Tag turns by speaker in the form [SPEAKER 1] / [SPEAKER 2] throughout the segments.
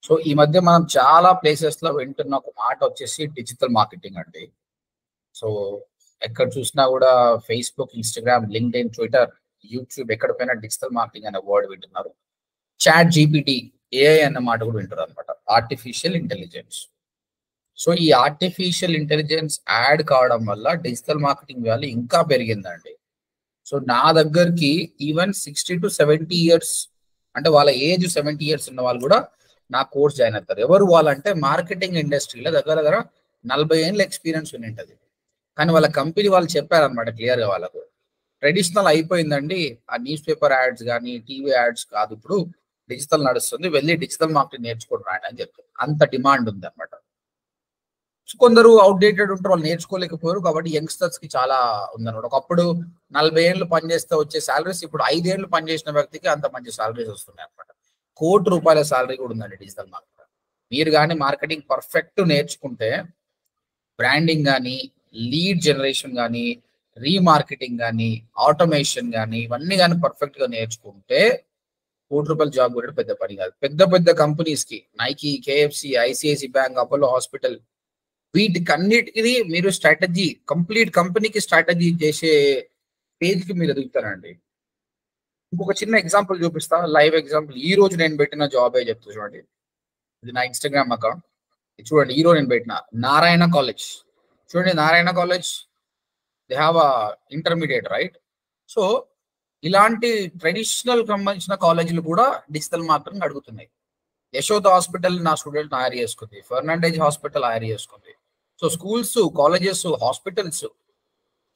[SPEAKER 1] So ఈ మధ్య మనం చాలా ప్లేసెస్ లో వింటున్న ఒక మాట వచ్చేసి డిజిటల్ మార్కెటింగ్ అండి. సో ఎక్కడ చూసినా కూడా Facebook, Instagram, LinkedIn, Twitter, YouTube ఎక్కడ పోయినా డిజిటల్ మార్కెటింగ్ అనే వర్డ్ వింటున్నారు. చాట్ జీపీటీ, ఏఐ అన్న మాట కూడా వింటారు అనమాట. Artificial intelligence. సో ఈ ఆర్టిఫిషియల్ ఇంటెలిజెన్స్ యాడ్ కావడం వల్ల డిజిటల్ మార్కెటింగ్ వాల్యూ ఇంకా పెరిగిందండి. సో నా దగ్గరికి ఈవెన్ 60 to 70 ఇయర్స్, అంటే వాళ్ళ ఏజ్ 70 ఇయర్స్ ఉన్న వాళ్ళు కూడా నా కోర్స్ జాయిన్ అవుతారు. ఎవరు వాళ్ళంటే మార్కెటింగ్ ఇండస్ట్రీలో దగ్గర 40 ఏళ్ళ ఎక్స్పీరియన్స్ ఉంటది. కానీ వాళ్ళ కంపెనీ వాళ్ళు చెప్పారనమాట క్లియర్గా, వాళ్ళకు ట్రెడిషనల్ అయిపోయిందండి, ఆ న్యూస్ పేపర్ యాడ్స్ కానీ టీవీ యాడ్స్ కాదు, ఇప్పుడు డిజిటల్ నడుస్తుంది, వెళ్ళి డిజిటల్ మార్కెటింగ్ నేర్చుకోవడం అని చెప్తారు. అంత డిమాండ్ ఉంది అనమాట. కొందరు అవుట్డేటెడ్ ఉంటారు, వాళ్ళు నేర్చుకోలేకపోయారు. కాబట్టి యంగ్స్టర్స్ కి చాలా ఉందన్నమాట. ఒకప్పుడు 40 ఏళ్ళు పనిచేస్తే వచ్చే సాలరీస్ ఇప్పుడు 5 ఏళ్ళు పనిచేసిన వ్యక్తికి అంత మంచి సాలరీస్ వస్తున్నాయి అనమాట. ₹1,00,00,000 సాలరీ కూడా ఉందండి డిజిటల్ మార్కెటింగ్. మీరు కానీ మార్కెటింగ్ పర్ఫెక్ట్ నేర్చుకుంటే, బ్రాండింగ్ కానీ, లీడ్ జనరేషన్ కానీ, రీమార్కెటింగ్ కానీ, ఆటోమేషన్ కానీ, ఇవన్నీ కానీ పర్ఫెక్ట్ గా నేర్చుకుంటే ₹1,00,00,000 జాబ్ కూడా పెద్ద పని కాదు. పెద్ద పెద్ద కంపెనీస్ కి, Nike, KFC, ICICI bank, Apollo hospital, వీటికి అన్నిటికీ మీరు స్ట్రాటజీ, కంప్లీట్ కంపెనీకి స్ట్రాటజీ చేసే పేజ్ కి మీరు ఎదుగుతారండి. ఇంకొక చిన్న ఎగ్జాంపుల్ చూపిస్తా, లైవ్ ఎగ్జాంపుల్. ఈ రోజు నేను పెట్టిన జాబే చెప్తా చూడండి. ఇది నా ఇన్స్టాగ్రామ్ అకౌంట్. చూడండి, ఈ రోజు నేను పెట్టిన నారాయణ కాలేజ్. చూడండి, Narayana college they have a intermediate, right? So ఇలాంటి ట్రెడిషనల్ సంబంధించిన కాలేజీలు కూడా డిజిటల్ మార్కెటింగ్ అడుగుతున్నాయి. యశోద హాస్పిటల్ నా స్టూడెంట్ హైర్ చేసుకుంది, ఫెర్నాండేజ్ హాస్పిటల్ హైర్ చేసుకుంది. సో స్కూల్స్, కాలేజెస్, హాస్పిటల్స్,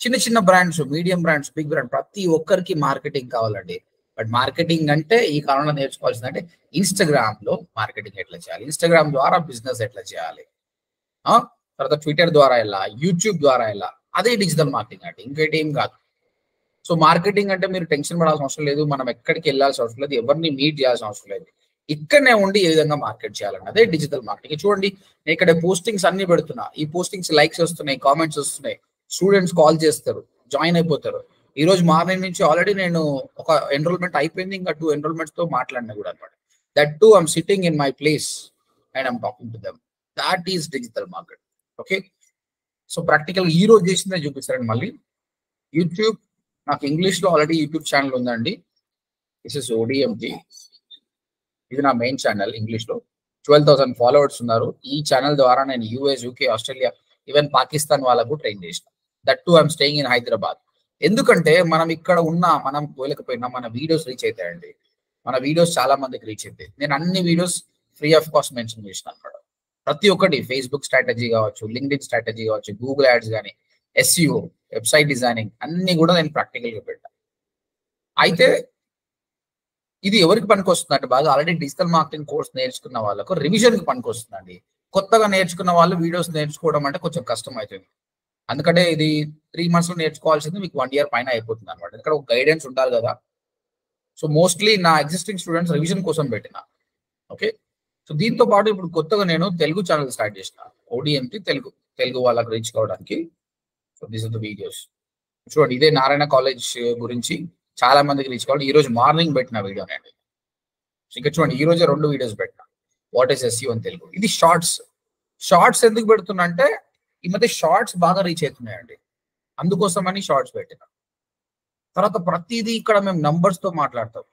[SPEAKER 1] చిన్న చిన్న brands, medium brands, big brand, ప్రతి ఒక్కరికి మార్కెటింగ్ కావాలండి. బట్ మార్కెటింగ్ అంటే ఈ కాలంలో నేర్చుకోవాల్సిందంటే ఇన్స్టాగ్రామ్ లో మార్కెటింగ్ ఎట్లా చేయాలి, ఇన్స్టాగ్రామ్ ద్వారా బిజినెస్ ఎట్లా చేయాలి, తర్వాత ట్విట్టర్ ద్వారా ఎలా, యూట్యూబ్ ద్వారా ఎలా, అదే డిజిటల్ మార్కెటింగ్ అంటే, ఇంకేటి ఏం కాదు. సో మార్కెటింగ్ అంటే మీరు టెన్షన్ పడాల్సిన అవసరం లేదు, మనం ఎక్కడికి వెళ్ళాల్సిన అవసరం లేదు, ఎవరిని మీట్ చేయాల్సిన అవసరం లేదు. ఇక్కడనే ఉండి ఏ విధంగా మార్కెట్ చేయాలండి, అదే డిజిటల్ మార్కెటింగ్. చూడండి, నేను ఇక్కడ పోస్టింగ్స్ అన్ని పెడుతున్నా, ఈ పోస్టింగ్స్ లైక్స్ వస్తున్నాయి, కామెంట్స్ వస్తున్నాయి, స్టూడెంట్స్ కాల్ చేస్తారు, జాయిన్ అయిపోతారు. ఈ రోజు మార్నింగ్ నుంచి ఆల్రెడీ నేను ఒక ఎన్రోల్మెంట్ అయిపోయింది, ఇంకా 2 enrollments తో మాట్లాడినా కూడా అనమాట. That too I'm sitting in my place and I'm talking to them. That is digital market. Okay, so practical ఈ రోజు చేసిందే చూపిస్తారండి. మళ్ళీ యూట్యూబ్, నాకు ఇంగ్లీష్ లో ఆల్రెడీ యూట్యూబ్ ఛానల్ ఉందండి. This is ODMT. ఇది నా మెయిన్ ఛానల్ ఇంగ్లీష్ లో. 12,000 ఫాలోవర్స్ ఉన్నారు. ఈ ఛానల్ ద్వారా నేను US, UK, Australia, even Pakistan వాళ్ళకు ట్రైన్ చేసిన. That too I'm staying in Hyderabad. ఎందుకంటే మనం ఇక్కడ ఉన్నా, మనం పోలేకపోయినా మన వీడియోస్ రీచ్ అవుతాయండి. మన వీడియోస్ చాలా మందికి రీచ్ అవుతాయి. నేను అన్ని videos free of cost mention చేసిన అనమాట. ప్రతి ఒక్కటి, ఫేస్బుక్ స్ట్రాటజీ కావచ్చు, లింక్డ్ఇన్ స్ట్రాటజీ కావచ్చు, గూగుల్ యాడ్స్ కానీ, ఎస్ఈఓ, వెబ్సైట్ డిజైనింగ్, అన్ని కూడా నేను ప్రాక్టికల్ గా పెట్టాను. అయితే ఇది ఎవరికి పనికొస్తుంది అంటే, బాగా ఆల్రెడీ డిజిటల్ మార్కెటింగ్ కోర్స్ నేర్చుకున్న వాళ్ళకు రివిజన్ కి పనికొస్తుందండి. కొత్తగా నేర్చుకున్న వాళ్ళు వీడియోస్ నేర్చుకోవడం అంటే కొంచెం కష్టం అవుతుంది. అందుకంటే ఇది 3 months లో నేర్చుకోవాల్సింది మీకు 1 year పైన అయిపోతుంది అనమాట. ఇక్కడ ఒక గైడెన్స్ ఉండాలి కదా. సో మోస్ట్లీ నా ఎగ్జిస్టింగ్ స్టూడెంట్స్ రివిజన్ కోసం పెట్టిన. ఓకే, సో దీంతో పాటు ఇప్పుడు కొత్తగా నేను తెలుగు ఛానల్ స్టార్ట్ చేసిన, ఓడిఎంటి తెలుగు వాళ్ళకి రీచ్ కావడానికి. So this is the videos. చూడండి, ఇదే నారాయణ కాలేజ్ గురించి చాలా మందికి రీచ్ కావాలి. ఈ రోజు మార్నింగ్ పెట్టిన వీడియో అండి. ఇంకా చూడండి, ఈ రోజే 2 వీడియోస్ పెట్టిన. వాట్ ఈస్ ఎస్ఈఓ అని తెలుగు. ఇది షార్ట్స్. షార్ట్స్ ఎందుకు పెడుతున్నా అంటే, ఈ మధ్య షార్ట్స్ బాగా రీచ్ అవుతున్నాయండి, అందుకోసమని షార్ట్స్ పెట్టిన. తర్వాత ప్రతిదీ ఇక్కడ మేము నంబర్స్ తో మాట్లాడతాం.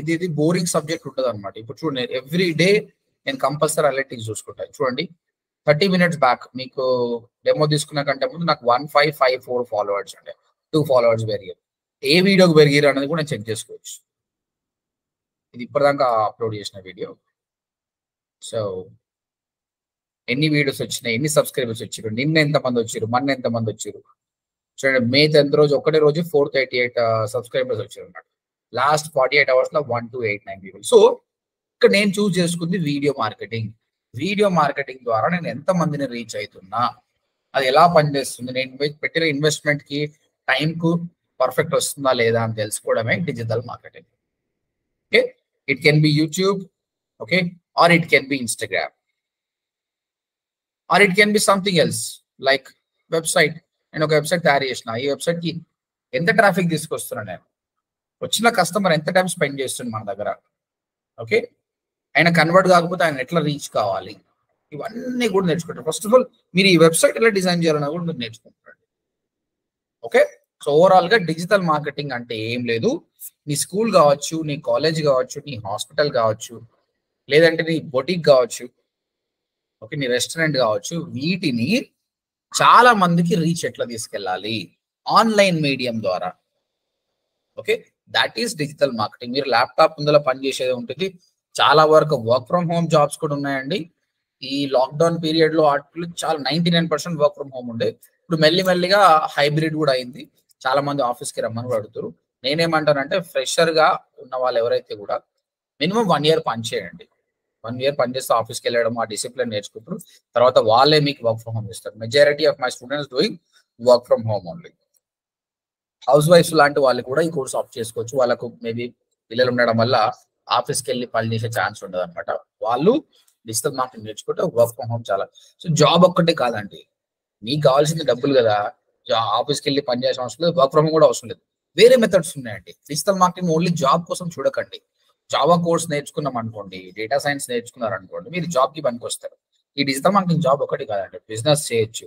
[SPEAKER 1] ఇది బోరింగ్ సబ్జెక్ట్ ఉంటుంది అనమాట. ఇప్పుడు చూడండి, ఎవ్రీ డే నేను కంపల్సరీ అనలిటిక్స్ చూసుకుంటాను. చూడండి, 30 minutes బ్యాక్ మీకు డెమో తీసుకున్న కంటే ముందు నాకు 1554 ఫాలోవర్స్ అంటే 2 followers పెరిగారు. ఏ వీడియోకి పెరిగారు అనేది కూడా నేను చెక్ చేసుకోవచ్చు. ఇది ఇప్పటిదాకా అప్లోడ్ చేసిన వీడియో. సో ఎన్ని వీడియోస్ వచ్చినాయి, ఎన్ని సబ్స్క్రైబర్స్ వచ్చారు, నిన్న ఎంతమంది వచ్చారు, మొన్న ఎంతమంది వచ్చారు. చూడండి, May 10th రోజు ఒకటే రోజు 438 సబ్స్క్రైబర్స్ వచ్చారు అన్నమాట. లాస్ట్ 48 hours లో 1289 people. సో ఇక్కడ నేను చూస్ చేసుకుంది వీడియో మార్కెటింగ్. వీడియో మార్కెటింగ్ ద్వారా నేను ఎంత మందిని రీచ్ అవుతున్నా, అది ఎలా పనిచేస్తుంది, నేను పెట్టిన ఇన్వెస్ట్మెంట్ కి, టైం కు పర్ఫెక్ట్ వస్తుందా లేదా అని తెలుసుకోవడమే digital marketing. Okay, it can be YouTube, okay, or it can be Instagram, or it can be something else like website. నేను ఒక వెబ్సైట్ తయారు చేసిన, ఈ వెబ్సైట్ కి ఎంత ట్రాఫిక్ తీసుకొస్తున్నా, నేను వచ్చిన కస్టమర్ ఎంత టైం స్పెండ్ చేస్తుంది మన దగ్గర. ఓకే, ఆయన కన్వర్ట్ కాకపోతే ఆయన ఎట్లా రీచ్ కావాలి, ఇవన్నీ కూడా నేర్చుకుంటారు. ఫస్ట్ ఆఫ్ ఆల్ మీరు ఈ వెబ్సైట్ ఎలా డిజైన్ చేయాలన్నా కూడా మీరు నేర్చుకుంటారు. ఓకే, సో ఓవరాల్ గా డిజిటల్ మార్కెటింగ్ అంటే ఏం లేదు, నీ స్కూల్ కావచ్చు, నీ కాలేజ్ కావచ్చు, నీ హాస్పిటల్ కావచ్చు, లేదంటే నీ బొటిక్ కావచ్చు, ఓకే, నీ రెస్టారెంట్ కావచ్చు, వీటిని చాలా మందికి రీచ్ ఎట్లా తీసుకెళ్ళాలి ఆన్లైన్ మీడియం ద్వారా. Okay, that is digital marketing. మీరు ల్యాప్టాప్ ముందర పనిచేసేది ఉంటుంది. చాలా వరకు వర్క్ ఫ్రమ్ హోమ్ జాబ్స్ కూడా ఉన్నాయండి. ఈ లాక్డౌన్ పీరియడ్ లో వాటిలో చాలా 99% వర్క్ ఫ్రమ్ హోమ్ ఉండే. ఇప్పుడు మెల్లిమెల్లిగా హైబ్రిడ్ కూడా అయింది. చాలా మంది ఆఫీస్కి రమ్మని అడుగుతారు. నేనేమంటానంటే ఫ్రెషర్ గా ఉన్న వాళ్ళు ఎవరైతే కూడా మినిమం 1 year పని చేయండి. 1 year పనిచేస్తే ఆఫీస్కి వెళ్ళడం, ఆ డిసిప్లిన్ నేర్చుకుంటారు. తర్వాత వాళ్ళే మీకు వర్క్ ఫ్రమ్ హోమ్ ఇస్తారు. Majority of my students doing work from home only. హౌస్ వైఫ్స్ లాంటి వాళ్ళు కూడా ఈ కోర్స్ ఆప్ట్ చేసుకోవచ్చు. వాళ్ళకు మేబీ పిల్లలు ఉండడం వల్ల ఆఫీస్కి వెళ్ళి పని చేసే ఛాన్స్ ఉండదు అనమాట. వాళ్ళు డిజిటల్ మార్కెటింగ్ నేర్చుకుంటే వర్క్ ఫ్రమ్ హోమ్ చాలా. సో జాబ్ ఒక్కటే కాదండి, నీకు కావాల్సింది డబ్బులు కదా. ఆఫీస్కి వెళ్ళి పని చేసే అవసరం లేదు, వర్క్ ఫ్రమ్ హోమ్ కూడా అవసరం లేదు. వేరే మెథడ్స్ ఉన్నాయండి. డిజిటల్ మార్కెటింగ్ ఓన్లీ జాబ్ కోసం చూడకండి. జావా కోర్స్ నేర్చుకున్నాం అనుకోండి, డేటా సైన్స్ నేర్చుకున్నారు అనుకోండి, మీరు జాబ్ కి పనికి వస్తారు. ఈ డిజిటల్ మార్కెటింగ్ జాబ్ ఒకటి కాదండి, బిజినెస్ చేయొచ్చు,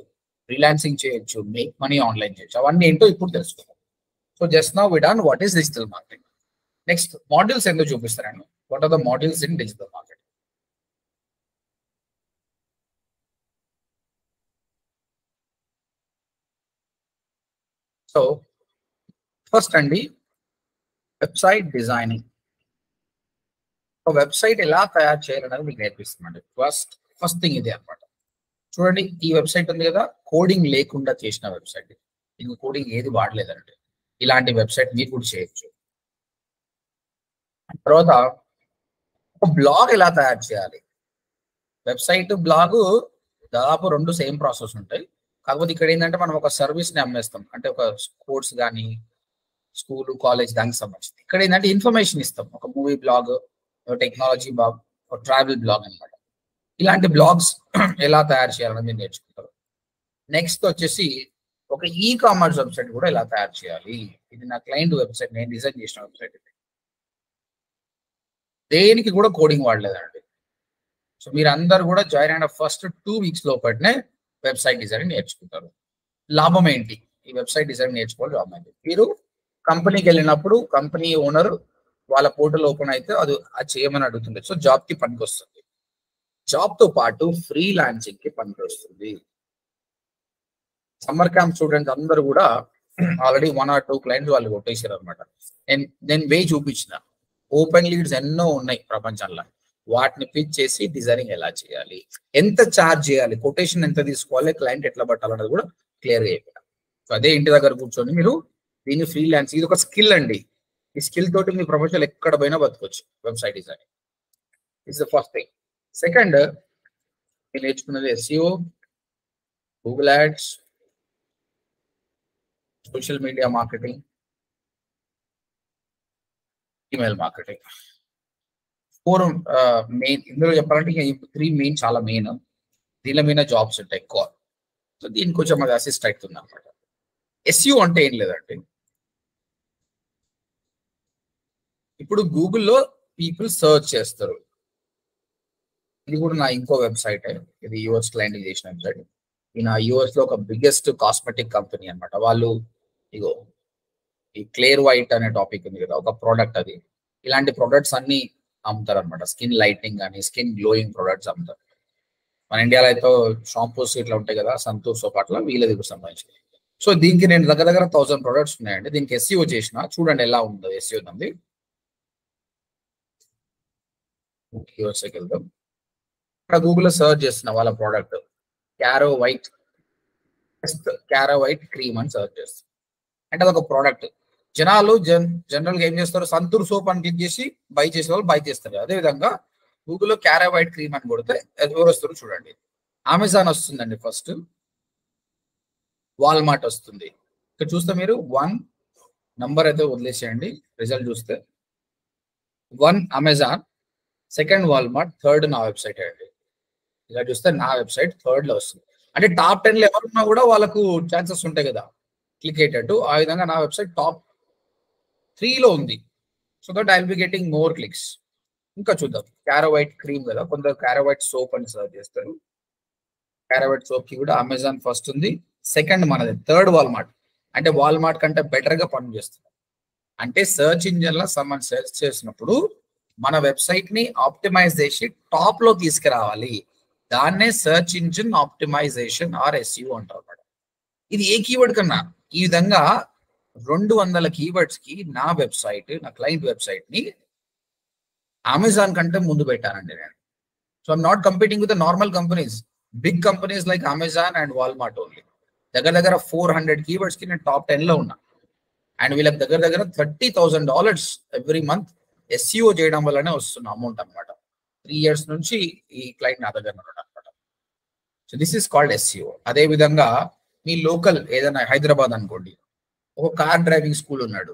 [SPEAKER 1] ఫ్రీలాన్సింగ్ చేయొచ్చు, మేక్ మనీ ఆన్లైన్ చేయొచ్చు. అవన్నీ ఏంటో ఇప్పుడు తెలుసుకుందాం. So just now we done what is digital marketing. Next modules ఎందుకు చూపిస్తారండి. What are the modules in digital marketing? So first అండి, వెబ్సైట్ డిజైనింగ్. వెబ్సైట్ ఎలా తయారు చేయాలనేది మీకు నేర్పిస్తామండి. ఫస్ట్ థింగ్ ఇదే అనమాట. చూడండి, ఈ వెబ్సైట్ ఉంది కదా, కోడింగ్ లేకుండా చేసిన వెబ్సైట్. ఇంక కోడింగ్ ఏది వాడలేదండి. ఇలాంటి వెబ్సైట్ మీరు కూడా చేయొచ్చు. తర్వాత ఒక బ్లాగ్ ఎలా తయారు చేయాలి. వెబ్సైట్ బ్లాగ్ దాదాపు 2 సేమ్ ప్రాసెస్ ఉంటాయి. కాకపోతే ఇక్కడ ఏంటంటే మనం ఒక సర్వీస్ ని అమ్మేస్తాం, అంటే ఒక కోర్స్ కానీ స్కూల్ కాలేజ్ దానికి సంబంధించి. ఇక్కడ ఏంటంటే ఇన్ఫర్మేషన్ ఇస్తాం, ఒక మూవీ బ్లాగ్, టెక్నాలజీ బ్లాగ్, ఒక ట్రావెల్ బ్లాగ్ అనమాట. ఇలాంటి బ్లాగ్స్ ఎలా తయారు చేయాలని మీరు నేర్చుకుంటారు. నెక్స్ట్ వచ్చేసి ఒక ఈ కామర్స్ వెబ్సైట్ కూడా ఎలా తయారు చేయాలి. ఇది నా క్లయింట్ వెబ్సైట్, నేను డిజైన్ చేసిన వెబ్సైట్. ఇది దేనికి కూడా కోడింగ్ వాడలేదండి. సో మీరు అందరు కూడా జాయిన్ అయిన ఫస్ట్ 2 weeks లోపలనే వెబ్సైట్ డిజైన్ నేర్చుకుంటారు. లాభం ఏంటి, ఈ వెబ్సైట్ డిజైన్ నేర్చుకోవాలి లాభం ఏంటి. మీరు కంపెనీకి వెళ్ళినప్పుడు కంపెనీ ఓనర్ వాళ్ళ పోర్టల్ ఓపెన్ అయితే అది చేయమని అడుగుతుంది. సో జాబ్ కి పనికి వస్తుంది. జాబ్ తో పాటు ఫ్రీలాన్సింగ్ కి పనికి వస్తుంది. సమ్మర్ క్యాంప్ స్టూడెంట్స్ అందరూ కూడా ఆల్రెడీ 1 or 2 క్లయింట్స్ వాళ్ళు కొట్టేసారు అనమాట. నేను వే చూపించిన ఓపెన్ లీడ్స్ ఎన్నో ఉన్నాయి ప్రపంచంలో. వాటిని పిచ్ చేసి డిజైనింగ్ ఎలా చేయాలి, ఎంత ఛార్జ్ చేయాలి, కొటేషన్ ఎంత తీసుకోవాలి, క్లయింట్ ఎట్లా పట్టాలన్నది కూడా క్లియర్ గా చెప్పాను. సో అదే ఇంటి దగ్గర కూర్చొని మీరు దీన్ని ఫ్రీలాన్స్, ఇది ఒక స్కిల్ అండి. ఈ స్కిల్ తోటి మీ ప్రొఫెషనల్ ఎక్కడ పోయినా బతకొచ్చు. Website designing it's the first thing. Second, నేను నేర్చుకున్నది SEO, Google ads, social media marketing, email marketing. 4 main. ఇందులో చెప్పాలంటే 3 మెయిన్, చాలా మెయిన్. దీనిలో మీద జాబ్స్ ఉంటాయి ఎక్కువ. సో దీనికి కొంచెం అది అసిస్ట్ అవుతుంది అనమాట. SEO అంటే ఏం లేదండి, ఇప్పుడు గూగుల్లో పీపుల్ సర్చ్ చేస్తారు. ఇది కూడా నా ఇంకో వెబ్సైట్, ఇది US క్లయింట్ చేసిన వెబ్సైట్. ఈ నా US లో ఒక బిగ్గెస్ట్ కాస్మెటిక్ కంపెనీ అనమాట. వాళ్ళు ఇగో ఈ క్లియర్ వైట్ అనే టాపిక్ ఉంది కదా, ఒక ప్రోడక్ట్ అది. ఇలాంటి ప్రొడక్ట్స్ అన్ని అమ్ముతారు అనమాట. స్కిన్ లైటింగ్ కానీ స్కిన్ గ్లోయింగ్ ప్రొడక్ట్స్ అమ్ముతారు. మన ఇండియాలో అయితే షాంపూస్ ఇట్లా ఉంటాయి కదా, సంతూర్ సోప్, అట్లా వీళ్ళది కూడా సంబంధించి. సో దీనికి నేను దగ్గర 1000 ప్రొడక్ట్స్ ఉన్నాయండి. దీనికి SEO చేసిన, చూడండి ఎలా ఉందో SEO ఉంది. వెళ్దాం. ఇక్కడ గూగుల్లో సర్చ్ చేస్తున్న వాళ్ళ ప్రోడక్ట్ క్యారో వైట్ క్రీమ్ అని సర్చ్ చేస్తాం. అంటే అదొక ప్రోడక్ట్. జనాలు జనరల్ గా ఏం చేస్తారు, సంతూర్ సోప్ అని క్లిక్ చేసి బై చేసే వాళ్ళు బై చేస్తారు. అదేవిధంగా గూగుల్లో క్యారో వైట్ క్రీమ్ అని కొడితే ఎవరు వస్తారు చూడండి. అమెజాన్ వస్తుందండి ఫస్ట్, వాల్మార్ట్ వస్తుంది. ఇక్కడ చూస్తే మీరు 1 నంబర్ అయితే వదిలేసేయండి. రిజల్ట్ చూస్తే 1 అమెజాన్, సెకండ్ వాల్మార్ట్, థర్డ్ నా వెబ్సైట్ అండి. ఇలా చూస్తే నా వెబ్సైట్ థర్డ్ లో వస్తుంది. అంటే టాప్ 10 లో ఎవరున్నా కూడా వాళ్ళకు ఛాన్సెస్ ఉంటాయి కదా క్లిక్ అయ్యేటట్టు. ఆ విధంగా నా వెబ్సైట్ టాప్ 3 లో ఉంది. So that I will be getting more clicks. ఇంకా చూద్దాం. క్యారోవైట్ క్రీమ్ కదా, కొందరు క్యారోవైట్ సోప్ అని సర్చ్ చేస్తారు. క్యారోవైట్ సోప్ కి కూడా అమెజాన్ ఫస్ట్ ఉంది, సెకండ్ మనది, థర్డ్ వాల్మార్ట్. అంటే వాల్మార్ట్ కంటే బెటర్ గా పనిచేస్తుంది. అంటే సర్చ్ ఇంజిన్ లో సమ్మన్ సెర్చ్ చేసినప్పుడు మన వెబ్సైట్ ని ఆప్టిమైజ్ చేసి టాప్ లో తీసుకురావాలి. దాన్నే search engine optimisation or SEO అంటారు అన్నమాట. ఇది ఏ కీవర్డ్ కన్నా ఈ విధంగా 200 కీవర్డ్స్ కి నా వెబ్సైట్, నా క్లయింట్ వెబ్సైట్ ని అమెజాన్ కంటే ముందు పెట్టానండి నేను. So I'm not competing with normal companies, big companies like Amazon and Walmart only. దగ్గర 400 కీవర్డ్స్ కి నేను టాప్ 10 లో ఉన్నా. అండ్ వీళ్ళకి దగ్గర $30,000 ఎవ్రీ మంత్ ఎస్ఈఓ చేయడం వల్లనే వస్తున్న అమౌంట్ అనమాట. 3 years నుంచి ఈ క్లయింట్ నా దగ్గర ఉన్నాడు అనమాట. So this is called SEO. అదే విధంగా మీ లోకల్ ఏదైనా హైదరాబాద్ అనుకోండి, ఒక కార్ డ్రైవింగ్ స్కూల్ ఉన్నాడు,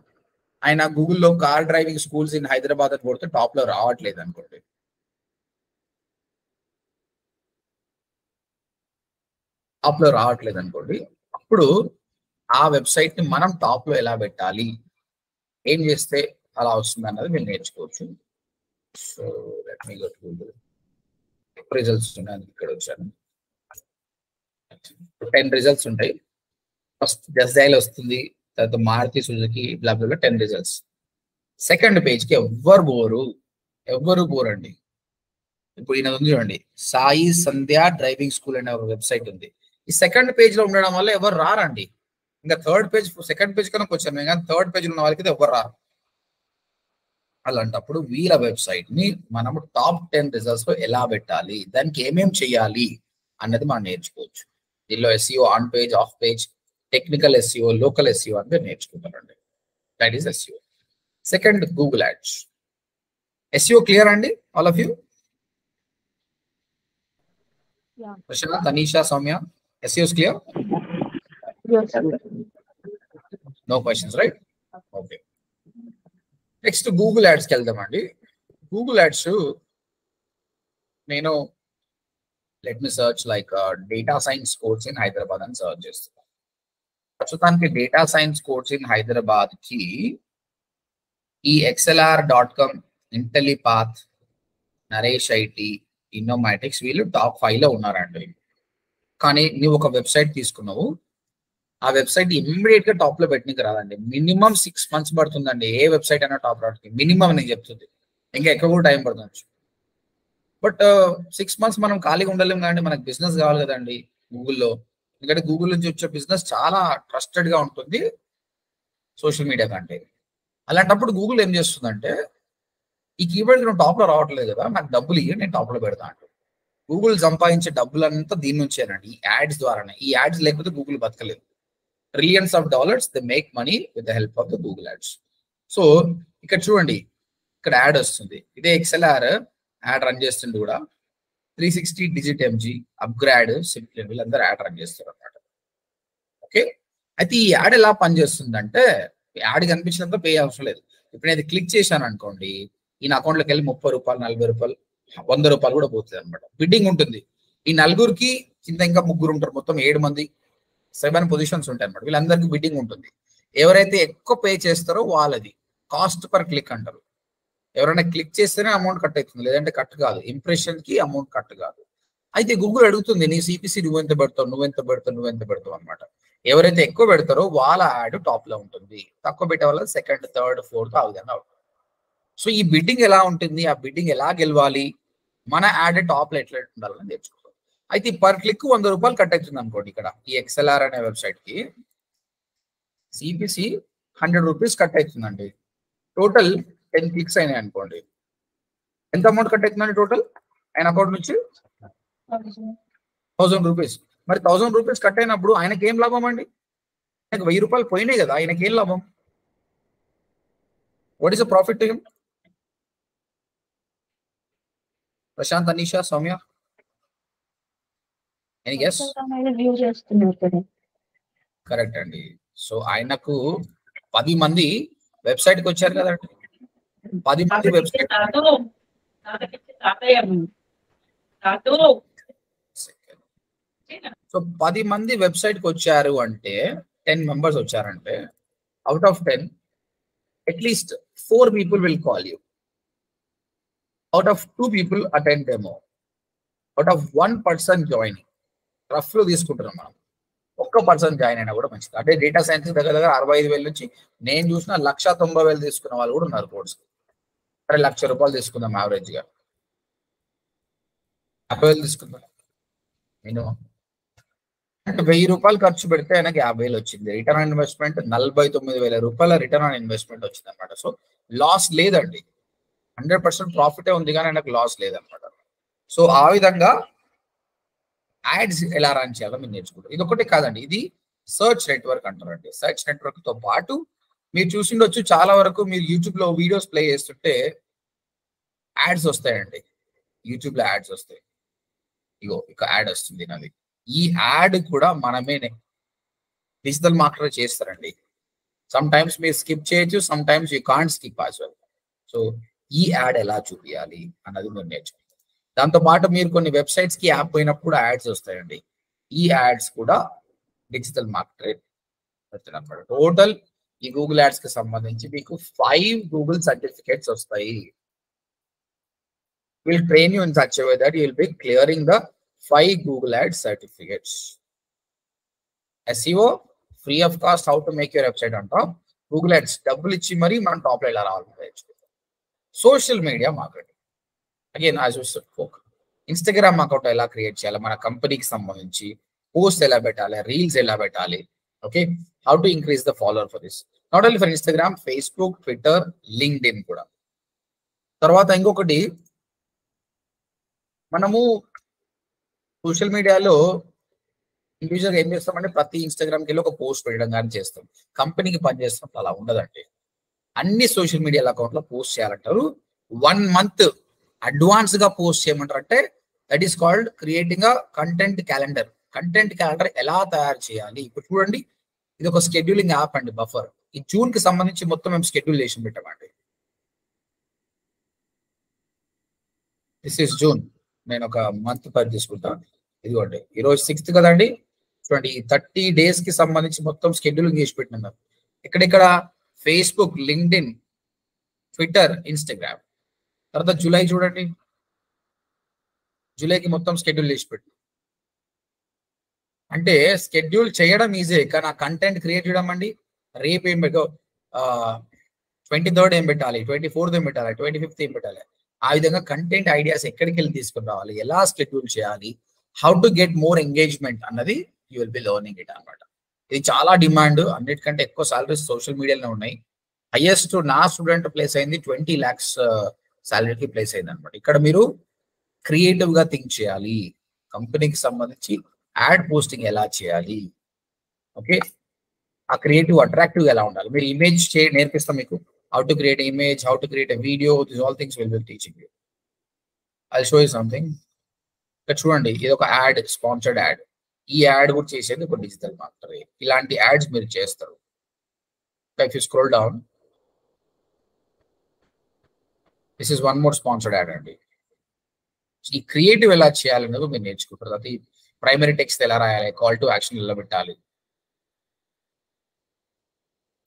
[SPEAKER 1] ఆయన గూగుల్లో car driving schools in Hyderabad అని కొడితే టాప్ లో రావట్లేదు అనుకోండి. అప్పుడు ఆ వెబ్సైట్ ని మనం టాప్ లో ఎలా పెట్టాలి, ఏం చేస్తే అలా వస్తుంది అన్నది మీరు నేర్చుకోవచ్చు. So let me go to Google. Results ఉన్నాయి, ఇక్కడ వచ్చాను. 10 రిజల్ట్స్ ఉంటాయి. ఫస్ట్ జస్డైల్ వస్తుంది, తర్వాత మారుతి సుజుకి, బ్లా 10 రిజల్ట్స్. సెకండ్ పేజ్ కి ఎవ్వరు బోర్ అండి. ఇప్పుడు ఈయన ఉంది చూడండి, సాయి సంధ్య డ్రైవింగ్ స్కూల్ అనే ఒక వెబ్సైట్ ఉంది. ఈ సెకండ్ పేజ్ లో ఉండడం వల్ల ఎవరు రారండి. ఇంకా సెకండ్ పేజ్ కన్నా వచ్చాను, ఇంకా థర్డ్ పేజ్ ఉన్న వాళ్ళకి ఎవరు రారు. అలాంటప్పుడు వీళ్ళ వెబ్సైట్ ని మనము టాప్ 10 రిజల్ట్స్ లో ఎలా పెట్టాలి, దానికి ఏమేం చేయాలి అన్నది మనం నేర్చుకోవచ్చు. దీనిలో SEO on page, off page, technical SEO, local SEO అంటే నేర్చుకుంటారండి. That is SEO. Second, Google ads. SEO clear అండి all of you? Prashant, Tanisha, Soumya, SEO is clear?
[SPEAKER 2] Yes, sir.
[SPEAKER 1] No questions, right? Okay. Next to Google Ads కి వెళ్దామండి. Google Ads నేను let me search like data science course in Hyderabad అని search చేస్తున్నాను. ప్రస్తుతానికి data science course in Hyderabad కి ఈ XLR.com, ఇంటెలిపాత్, Naresh IT, ఇన్నోమాటిక్స్ వీళ్ళు top 5 లో ఉన్నారండి. కానీ నువ్వు ఒక వెబ్సైట్ తీసుకున్నావు, ఆ వెబ్సైట్ ఇమ్మీడియట్ గా టాప్ లో పెట్టడానికి రాదండి. మినిమం 6 months పడుతుందండి ఏ వెబ్సైట్ అయినా టాప్ రావడానికి. మినిమం నేను చెప్తుంది, ఇంకా ఎక్కువ కూడా టైం పడుతుంది. బట్ 6 months మనం ఖాళీగా ఉండలేము కానీ మనకు బిజినెస్ కావాలి కదండి గూగుల్లో. ఎందుకంటే గూగుల్ నుంచి వచ్చే బిజినెస్ చాలా ట్రస్టెడ్ గా ఉంటుంది సోషల్ మీడియా కంటే. అలాంటప్పుడు గూగుల్ ఏం చేస్తుందంటే, ఈ కీవర్డ్ నువ్వు టాప్ లో రావట్లేదు కదా, నాకు డబ్బులు ఇవ్వ, నేను టాప్ లో పెడతా అంట. గూగుల్ సంపాదించే డబ్బులంతా దీని నుంచేనండి, ఈ యాడ్స్ ద్వారానే. ఈ యాడ్స్ లేకపోతే గూగుల్ బతకలేదు. $trillions they make money with the help of the Google ads. So ఇక్కడ చూడండి, ఇక్కడ యాడ్ వస్తుంది. ఇదే XLR యాడ్ రన్ చేస్తుంది కూడా. 360 డిజిట్ ఎంజీ, అప్గ్రేడ్, సింప్లీ వీళ్ళందరూ యాడ్ రన్ చేస్తారు అన్నమాట. ఓకే, అయితే ఈ యాడ్ ఎలా పనిచేస్తుందంటే, యాడ్ కనిపించినంత పే అవసరం లేదు. ఇప్పుడు నేను క్లిక్ చేశాను అనుకోండి, ఈయన అకౌంట్లోకి వెళ్ళి ₹30, ₹40, ₹100 కూడా పోతుంది అనమాట. బిడ్డింగ్ ఉంటుంది. ఈ నలుగురికి కింద ఇంకా 3 ఉంటారు, మొత్తం 7 మంది, 7 పొజిషన్స్ ఉంటాయి అనమాట. వీళ్ళందరికీ బిడ్డింగ్ ఉంటుంది. ఎవరైతే ఎక్కువ పే చేస్తారో వాళ్ళది కాస్ట్ పర్ క్లిక్ అంటారు. ఎవరైనా క్లిక్ చేస్తేనే అమౌంట్ కట్ అవుతుంది, లేదంటే కట్ కాదు. ఇంప్రెషన్ కి అమౌంట్ కట్ కాదు. అయితే గూగుల్ అడుగుతుంది, నీ సిపిసి నువ్వెంత పెడతావు అనమాట. ఎవరైతే ఎక్కువ పెడతారో వాళ్ళ యాడ్ టాప్ లో ఉంటుంది, తక్కువ పెట్టే వాళ్ళ సెకండ్, థర్డ్, ఫోర్త్ ఆ విధంగా ఉంటుంది. సో ఈ బిడ్డింగ్ ఎలా ఉంటుంది, ఆ బిడ్డింగ్ ఎలా గెలవాలి, మన యాడ్ టాప్ లో ఎట్లా ఉండాలని నేర్చుకోవాలి. అయితే పర్ క్లిక్ ₹100 కట్ అవుతుంది అనుకోండి. ఇక్కడ ఈ XLR అనే వెబ్సైట్ కి సిపిసి ₹100 కట్ అవుతుందండి. టోటల్ 10 క్లిక్స్ అయినాయి అనుకోండి, ఎంత అమౌంట్ కట్ అవుతుందండి టోటల్ ఆయన అకౌంట్ నుంచి? ₹1000. మరి ₹1000 కట్ అయినప్పుడు ఆయనకి ఏం లాభం అండి? ఆయనకు ₹1000 పోయినాయి కదా, ఆయనకి ఏం లాభం? What is the profit to him? Prashanth, Anisha, Soumya, any guess? Correct అండి. సో ఆయనకు 10 మంది వెబ్సైట్ కి వచ్చారు కదండి. 10 మంది వెబ్సైట్, సో 10 మంది వెబ్సైట్ కి వచ్చారు అంటే, 10 మెంబర్స్ వచ్చారంటే, out of 10 at least 4 people will call you. Out of 2 people attend demo, out of 1 person joining, రఫ్లో తీసుకుంటున్నాం మనం. ఒక్క పర్సన్ జాయిన్ అయినా కూడా మంచిది. అంటే డేటా సైన్స్ దగ్గర 65,000 నుంచి నేను చూసిన 1,90,000 తీసుకున్న వాళ్ళు కూడా ఉన్నారు కోర్స్. సరే ₹1,00,000 తీసుకుందాం యావరేజ్ గా, 50,000 తీసుకుందాం మినిమం. అంటే ₹1,000 ఖర్చు పెడితే ఆయనకి 50,000 వచ్చింది. Return on investment ₹49,000 return on investment వచ్చింది అనమాట. సో లాస్ లేదండి, 100% ప్రాఫిటే ఉంది కానీ ఆయనకు లాస్ లేదనమాట. సో ఆ విధంగా యాడ్స్ ఎలా రన్ చేయాలో మీరు నేర్చుకుంటారు. ఇది ఒకటి కాదండి, ఇది సర్చ్ నెట్వర్క్ అంటారండి. సర్చ్ నెట్వర్క్ తో పాటు మీరు చూసిండొచ్చు, చాలా వరకు మీరు యూట్యూబ్ లో వీడియోస్ ప్లే చేస్తుంటే యాడ్స్ వస్తాయండి. యూట్యూబ్ లో యాడ్స్ వస్తాయి. ఇగో ఇక యాడ్ వస్తుంది నాది. ఈ యాడ్ కూడా మనమే డిజిటల్ మార్కెటర్ చేస్తారండి. సమ్ టైమ్స్ మీరు స్కిప్ చేయొచ్చు, some times you can't skip as well. So ఈ యాడ్ ఎలా చూపించాలి అన్నది మీరు నేర్చుకుంటారు. దాంతో పాటు మీరు కొన్ని వెబ్సైట్స్ కి యాప్ పోయినప్పుడు యాడ్స్ వస్తాయండి. ఈ యాడ్స్ కూడా డిజిటల్ మార్కెటర్ అనమాట. టోటల్ ఈ గూగుల్ యాడ్స్ కి సంబంధించి మీకు 5 గూగుల్ సర్టిఫికేట్స్ వస్తాయి. Will train you in such a way that you will be clearing the 5 Google Ads certificates. SEO, free of cost, how to make your website on top. Google Ads, double ichi mari man top lo ela raవాలి. Social media marketing. Again, as we spoke, Instagram account ఎలా create చేయాలి, మన కంపెనీకి సంబంధించి post ఎలా పెట్టాలి, reels ఎలా పెట్టాలి, okay, how to increase the follower for this. Not only for Instagram, Facebook, Twitter, LinkedIn కూడా. తర్వాత ఇంకొకటి, మనము సోషల్ మీడియాలో ఇండివిజువల్గా ఏం చేస్తామంటే ప్రతి ఇన్స్టాగ్రామ్కి వెళ్ళి ఒక పోస్ట్ పెట్టడం కానీ చేస్తాం. కంపెనీకి పనిచేస్తున్నప్పుడు అలా ఉండదండి. అన్ని సోషల్ మీడియా అకౌంట్లో పోస్ట్ చేయాలంటారు. 1 month అడ్వాన్స్ గా పోస్ట్ చేయమంటారు. అంటే that is called creating a content calendar. Content calendar ఎలా తయారు చేయాలి? ఇప్పుడు చూడండి, ఇది ఒక షెడ్యూలింగ్ యాప్ అండి, బఫర్. ఈ జూన్ కి సంబంధించి మొత్తం మేము షెడ్యూల్ చేసి పెట్టామండి. This is June. నేను ఒక మంత్ పని తీసుకుంటాను. ఇదిగోండి, ఈరోజు 6th కదండి. చూడండి, 30 days కి సంబంధించి మొత్తం షెడ్యూలింగ్ చేసి పెట్టినాం. ఇక్కడ ఫేస్బుక్, లింక్డ్ఇన్, ట్విట్టర్, ఇన్స్టాగ్రామ్. తర్వాత జూలై చూడండి, జూలైకి మొత్తం షెడ్యూల్ చేసి పెట్టు. అంటే షెడ్యూల్ చేయడం ఈజీ, కానీ ఆ కంటెంట్ క్రియేట్ చేయడం అండి. రేపు ఏం పెట్టో, 23rd ఏం పెట్టాలి, 24th ఏం పెట్టాలి, 25th ఏం పెట్టాలి, ఆ విధంగా కంటెంట్ ఐడియాస్ ఎక్కడికి వెళ్ళి తీసుకుని రావాలి, ఎలా షెడ్యూల్ చేయాలి, how to get more engagement అన్నది you will be learning it అనమాట. ఇది చాలా డిమాండ్, అన్నిటికంటే ఎక్కువ సాలరీస్ సోషల్ మీడియాలో ఉన్నాయి. హైయెస్ట్ నా స్టూడెంట్ ప్లేస్ అయింది 20 lakhs సాలరీకి ప్లేస్ అయింది అనమాట. ఇక్కడ మీరు క్రియేటివ్ గా థింక్ చేయాలి, కంపెనీకి సంబంధించి యాడ్ పోస్టింగ్ ఎలా చేయాలి, ఓకే, ఆ క్రియేటివ్ అట్రాక్టివ్ ఎలా ఉండాలి. మీరు ఇమేజ్ నేర్పిస్తాం మీకు, how to create image, how to create a video, this all things will be teaching you. I show you something. ఇక్కడ చూడండి, ఇది ఒక యాడ్, స్పాన్సర్డ్ యాడ్. ఈ యాడ్ కూడా చేసేది ఒక డిజిటల్ మార్కెటర్. ఇలాంటి యాడ్స్ మీరు చేస్తారు. If you scroll down, this is one more sponsored add అండి. ఈ క్రియేటివ్ ఎలా చేయాలనేది మీరు నేర్చుకుంటారు. అది ప్రైమరీ టెక్స్ట్ ఎలా రాయాలి, కాల్ టు యాక్షన్ ఎలా పెట్టాలి.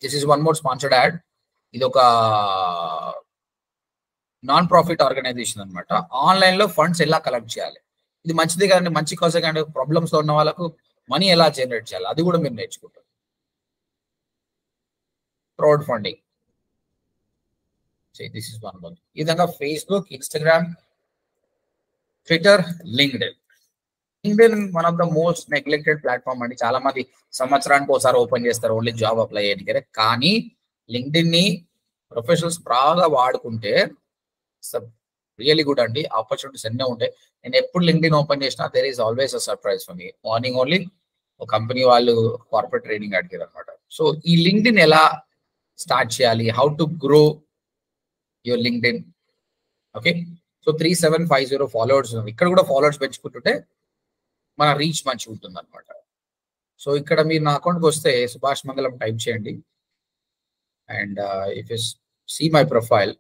[SPEAKER 1] This is one more sponsored add. ఇది ఒక నాన్ ప్రాఫిట్ ఆర్గనైజేషన్ అనమాట. ఆన్లైన్ లో ఫండ్స్ ఎలా కలెక్ట్ చేయాలి, ఇది మంచిదే కానీ, మంచి కాసే కానీ, ప్రాబ్లమ్స్ లో ఉన్న వాళ్ళకు మనీ ఎలా జనరేట్ చేయాలి అది కూడా మీరు నేర్చుకుంటారు. Crowd funding, this is one more. ఈ విధంగా Facebook, Instagram, Twitter, LinkedIn. LinkedIn one of the most neglected platform అండి. చాలా మంది సంవత్సరానికి ఒకసారి ఓపెన్ చేస్తారు ఓన్లీ జాబ్ అప్లై చేయడానికి. కానీ లింక్డ్ఇన్ ని ప్రొఫెషనల్స్ బాగా వాడుకుంటే రియల్లీ గుడ్ అండి. ఆపర్చునిటీస్ ఎన్నో ఉంటాయి. నేను ఎప్పుడు లింక్డ్ఇన్ ఓపెన్ చేసినా there is always a surprise for me. Morning only ఒక కంపెనీ వాళ్ళు కార్పొరేట్ ట్రైనింగ్ అడిగారు అనమాట. సో ఈ లింక్డ్ఇన్ ఎలా స్టార్ట్ చేయాలి, how to grow your LinkedIn, okay. So 3750 followers. ఇక్కడ కూడా ఫాలోవర్స్ పెంచుకుంటుంటే మన రీచ్ మంచిగా ఉంటుంది అనమాట. సో ఇక్కడ మీరు నా అకౌంట్కి వస్తే సుభాష్ మంగళం టైప్ చేయండి. And if you see my profile,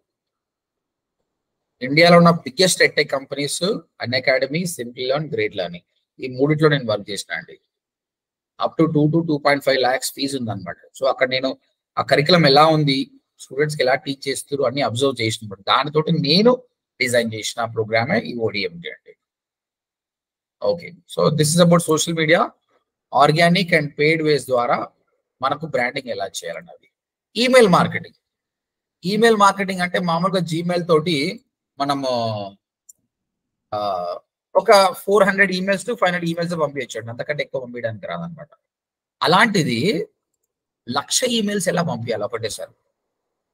[SPEAKER 1] ఇండియాలో ఉన్న biggest tech companies Unacademy, Simplilearn, Great Learning, ఈ మూడిట్లో నేను వర్క్ చేసిన అండి. Up to 2 to 2.5 lakhs fee ఉందన్నమాట. సో అక్కడ నేను ఆ కరికులం ఎలా ఉంది, స్టూడెంట్స్కి ఎలా టీచ్ చేస్తారు అన్ని అబ్జర్వ్ చేసినప్పుడు దానితోటి నేను డిజైన్ చేసిన ప్రోగ్రామే ఈ ODMT అండి. Okay, so this is about social media organic and paid ways ద్వారా మనకు బ్రాండింగ్ ఎలా చేయాలన్నది. ఈమెయిల్ మార్కెటింగ్ అంటే మామూలుగా జీమెయిల్ తోటి మనము ఒక 400 ఈమెయిల్స్ టు 500 ఈమెయిల్స్ పంపించండి, అంతకంటే ఎక్కువ పంపించడానికి రాదనమాట. అలాంటిది 1,00,000 ఈమెయిల్స్ ఎలా పంపించాలి ఒకటేసారి,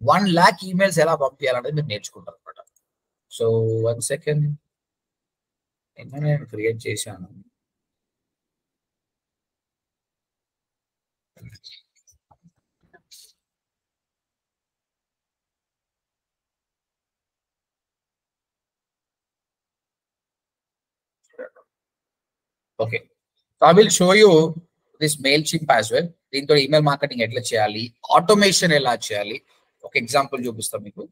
[SPEAKER 1] 1,00,000 ఈమెయిల్స్ ఎలా పంపించాలనేది మీరు నేర్చుకుంటారు అనమాట. సో 1 సెకండ్, నేను క్రియేట్ చేశాను. Okay, so I will show you this Mailchimp as well. దీంతో ఈమెయిల్ మార్కెటింగ్ ఎట్లా చేయాలి, ఆటోమేషన్ ఎలా చేయాలి, ఒక ఎగ్జాంపుల్ చూపిస్తాం మీకు.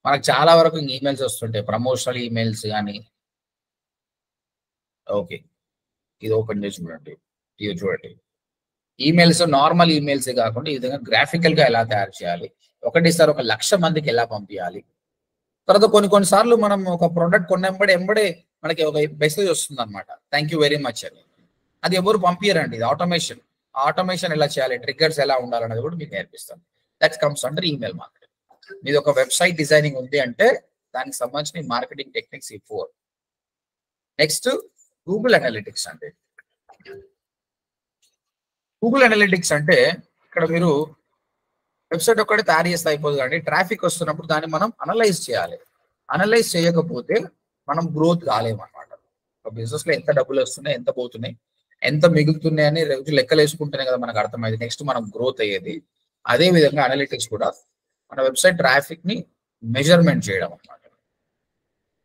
[SPEAKER 1] మనకు చాలా వరకు ఈమెయిల్స్ వస్తుంటాయి, ప్రమోషనల్ ఈమెయిల్స్ కానీ. ఓకే, ఇది ఓపెన్ చేసి చూడండి. ఇది చూడండి, ఈమెయిల్స్ నార్మల్ ఈమెయిల్స్ కాకుండా ఈ విధంగా గ్రాఫికల్ గా ఎలా తయారు చేయాలి, ఒకటేసారి 1,00,000 మందికి ఎలా పంపించాలి. తర్వాత కొన్నిసార్లు మనం ఒక ప్రోడక్ట్ కొన్నెంబడే మనకి ఒక మెసేజ్ వస్తుంది అనమాట, థ్యాంక్ యూ వెరీ మచ్ అని. అది ఎవరు పంపించరండి, ఇది ఆటోమేషన్ ఎలా చేయాలి, ట్రిగ్గర్స్ ఎలా ఉండాలనేది కూడా మీకు నేర్పిస్తాను. That comes under email marketing. మీది ఒక వెబ్సైట్ డిజైనింగ్ ఉంది అంటే దానికి సంబంధించిన మార్కెటింగ్ టెక్నిక్స్ ఈ 4. నెక్స్ట్ గూగుల్ అనలిటిక్స్ అండి. గూగుల్ అనలిటిక్స్ అంటే ఇక్కడ మీరు వెబ్సైట్ ఒక్కడే తయారు చేస్తే అయిపోదు, కానీ ట్రాఫిక్ వస్తున్నప్పుడు దాన్ని మనం అనలైజ్ చేయాలి. అనలైజ్ చేయకపోతే మనం గ్రోత్ కాలేమన్నమాట. ఒక బిజినెస్ లో ఎంత డబ్బులు వస్తున్నాయి, ఎంత పోతున్నాయి, ఎంత మిగులుతున్నాయి అని రోజు లెక్కలు వేసుకుంటేనే కదా మనకు అర్థమైంది నెక్స్ట్ మనం గ్రోత్ అయ్యేది. అదే విధంగా అనలిటిక్స్ కూడా మన వెబ్సైట్ ట్రాఫిక్ ని మెజర్మెంట్ చేయడం అన్నమాట.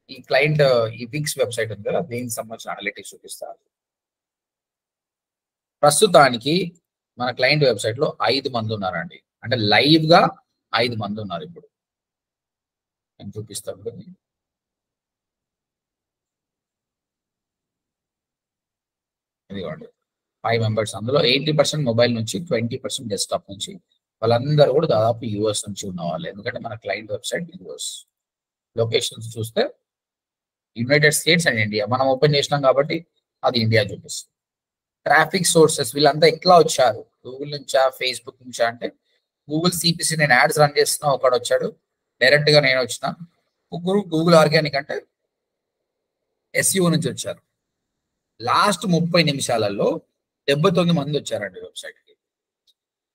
[SPEAKER 1] ఈ క్లయింట్ ఈ విక్స్ వెబ్సైట్ ఉంది కదా, దీనికి సంబంధించిన అనలిటిక్స్ చూపిస్తారు. ప్రస్తుతానికి మన క్లయింట్ వెబ్సైట్ లో 5 మంది ఉన్నారండి, అంటే లైవ్ గా 5 మంది ఉన్నారు. ఇప్పుడు నేను చూపిస్తాను. ఇదిగోండి 5 మెంబర్స్, అందులో 80% మొబైల్ నుంచి, 20% డెస్క్టాప్ నుంచి. వాళ్ళందరూ కూడా దాదాపు యూఎస్ నుంచి ఉన్న వాళ్ళు, ఎందుకంటే మన క్లయింట్ వెబ్సైట్ యూఎస్. లొకేషన్స్ చూస్తే యునైటెడ్ స్టేట్స్ అండ్ ఇండియా, మనం ఓపెన్ చేసినాం కాబట్టి అది ఇండియా చూపిస్తుంది. ట్రాఫిక్ సోర్సెస్ వీళ్ళంతా ఎట్లా వచ్చారు, గూగుల్ నుంచా, ఫేస్బుక్ నుంచా అంటే గూగుల్ CPC నేను యాడ్స్ రన్ చేస్తున్నా, ఒకడు వచ్చాడు, డైరెక్ట్ గా నేను వచ్చిన. ముగ్గురు గూగుల్ ఆర్గానిక్ అంటే SEO నుంచి వచ్చారు. లాస్ట్ 30 నిమిషాలలో 79 మంది వచ్చారండి వెబ్సైట్ కి.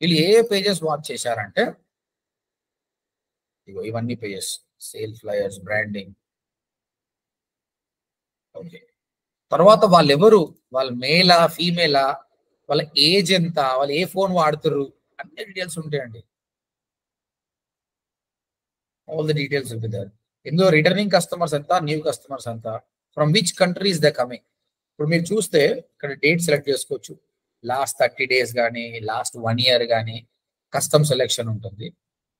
[SPEAKER 1] వీళ్ళు ఏ పేజెస్ వాచ్ చేశారంటే ఇవన్నీ pages, sale flyers, branding. Okay, తర్వాత వాళ్ళు ఎవరు, వాళ్ళ మేలా ఫీమేలా, వాళ్ళ ఏజ్ ఎంత, వాళ్ళు ఏ ఫోన్ వాడుతారు, అన్ని డీటెయిల్స్ ఉంటాయండి. All the details will be there. ఇందులో రిటర్నింగ్ కస్టమర్స్ ఎంత, న్యూ కస్టమర్స్ ఎంత, from which countries they coming. ఇప్పుడు మీరు చూస్తే ఇక్కడ డేట్ సెలెక్ట్ చేసుకోవచ్చు, లాస్ట్ 30 డేస్ కానీ, లాస్ట్ 1 ఇయర్ కానీ కస్టమ్ సెలెక్షన్ ఉంటుంది.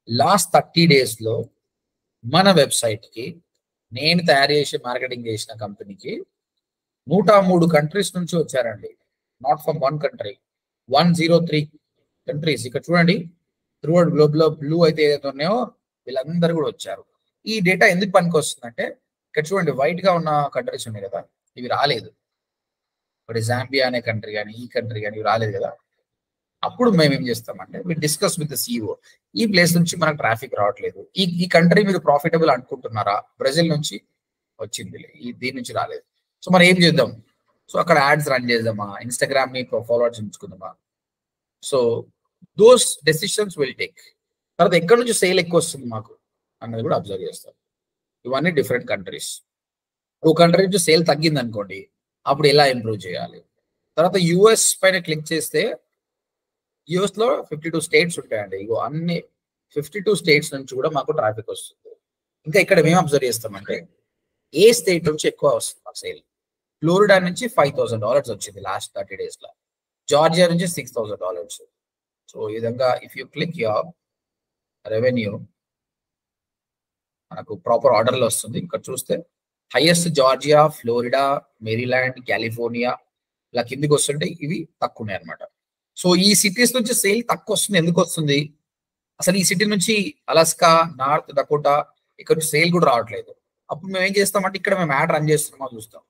[SPEAKER 1] లాస్ట్ 30 డేస్ లో మన వెబ్సైట్ కి నేను తయారు చేసి మార్కెటింగ్ చేసిన కంపెనీకి 103 కంట్రీస్ నుంచి వచ్చారండి. Not from 1 country, 103 countries. ఇక్కడ చూడండి, త్రూఅవుట్ గ్లోబ్ లో బ్లూ అయితే ఏదైతే ఉన్నాయో వీళ్ళందరూ కూడా వచ్చారు. ఈ డేటా ఎందుకు పనికి వస్తుందంటే ఇక్కడ చూడండి, వైట్ గా ఉన్న కంట్రీస్ ఉన్నాయి కదా, ఇవి రాలేదు. ఇప్పుడు జాంబియా అనే కంట్రీ కానీ, ఈ కంట్రీ కానీ ఇవి రాలేదు కదా. అప్పుడు మేము ఏం చేస్తామంటే we discuss with the CEO, ఈ ప్లేస్ నుంచి మనకు ట్రాఫిక్ రావట్లేదు, ఈ కంట్రీ మీరు ప్రాఫిటబుల్ అనుకుంటున్నారా, బ్రెజిల్ నుంచి వచ్చింది, దీని నుంచి రాలేదు, సో మనం ఏం చేద్దాం, సో అక్కడ యాడ్స్ రన్ చేద్దామా, ఇన్స్టాగ్రామ్ ని ఫాలోవర్స్ ఉంచుకుందామా. So those decisions will take. తర్వాత ఎక్కడి నుంచి సేల్ ఎక్కువ వస్తుంది మాకు అన్నది కూడా అబ్జర్వ్ చేస్తాం. ఇవన్నీ డిఫరెంట్ కంట్రీస్. ఒక కంట్రీ నుంచి సేల్ తగ్గింది అనుకోండి, అప్పుడు ఎలా ఇంప్రూవ్ చేయాలి. తర్వాత US పైన క్లిక్ చేస్తే US లో 52 స్టేట్స్ ఉంటాయండి. ఇగో అన్ని 52 స్టేట్స్ నుంచి కూడా మాకు ట్రాఫిక్ వస్తుంది. ఇంకా ఇక్కడ మేము అబ్జర్వ్ చేస్తామంటే ఏ స్టేట్ నుంచి ఎక్కువ వస్తుంది మా సేల్. ఫ్లోరిడా నుంచి $5,000 వచ్చింది లాస్ట్ 30 days లో, జార్జియా నుంచి $6,000. సో ఈ విధంగా if you click your revenue మనకు ప్రాపర్ ఆర్డర్లో వస్తుంది. ఇక్కడ చూస్తే highest Georgia, Florida, Maryland, California ఇలా కిందికి వస్తుంటే ఇవి తక్కువ ఉన్నాయి అనమాట. సో ఈ సిటీస్ నుంచి సేల్ తక్కువ వస్తుంది. ఎందుకు వస్తుంది అసలు ఈ సిటీ నుంచి అలాస్కా, నార్త్ డకోటా ఇక్కడ నుంచి సేల్ కూడా రావట్లేదు. అప్పుడు మేము ఏం చేస్తామంటే ఇక్కడ మేము యాడ్ రన్ చేస్తున్నామో చూస్తాం.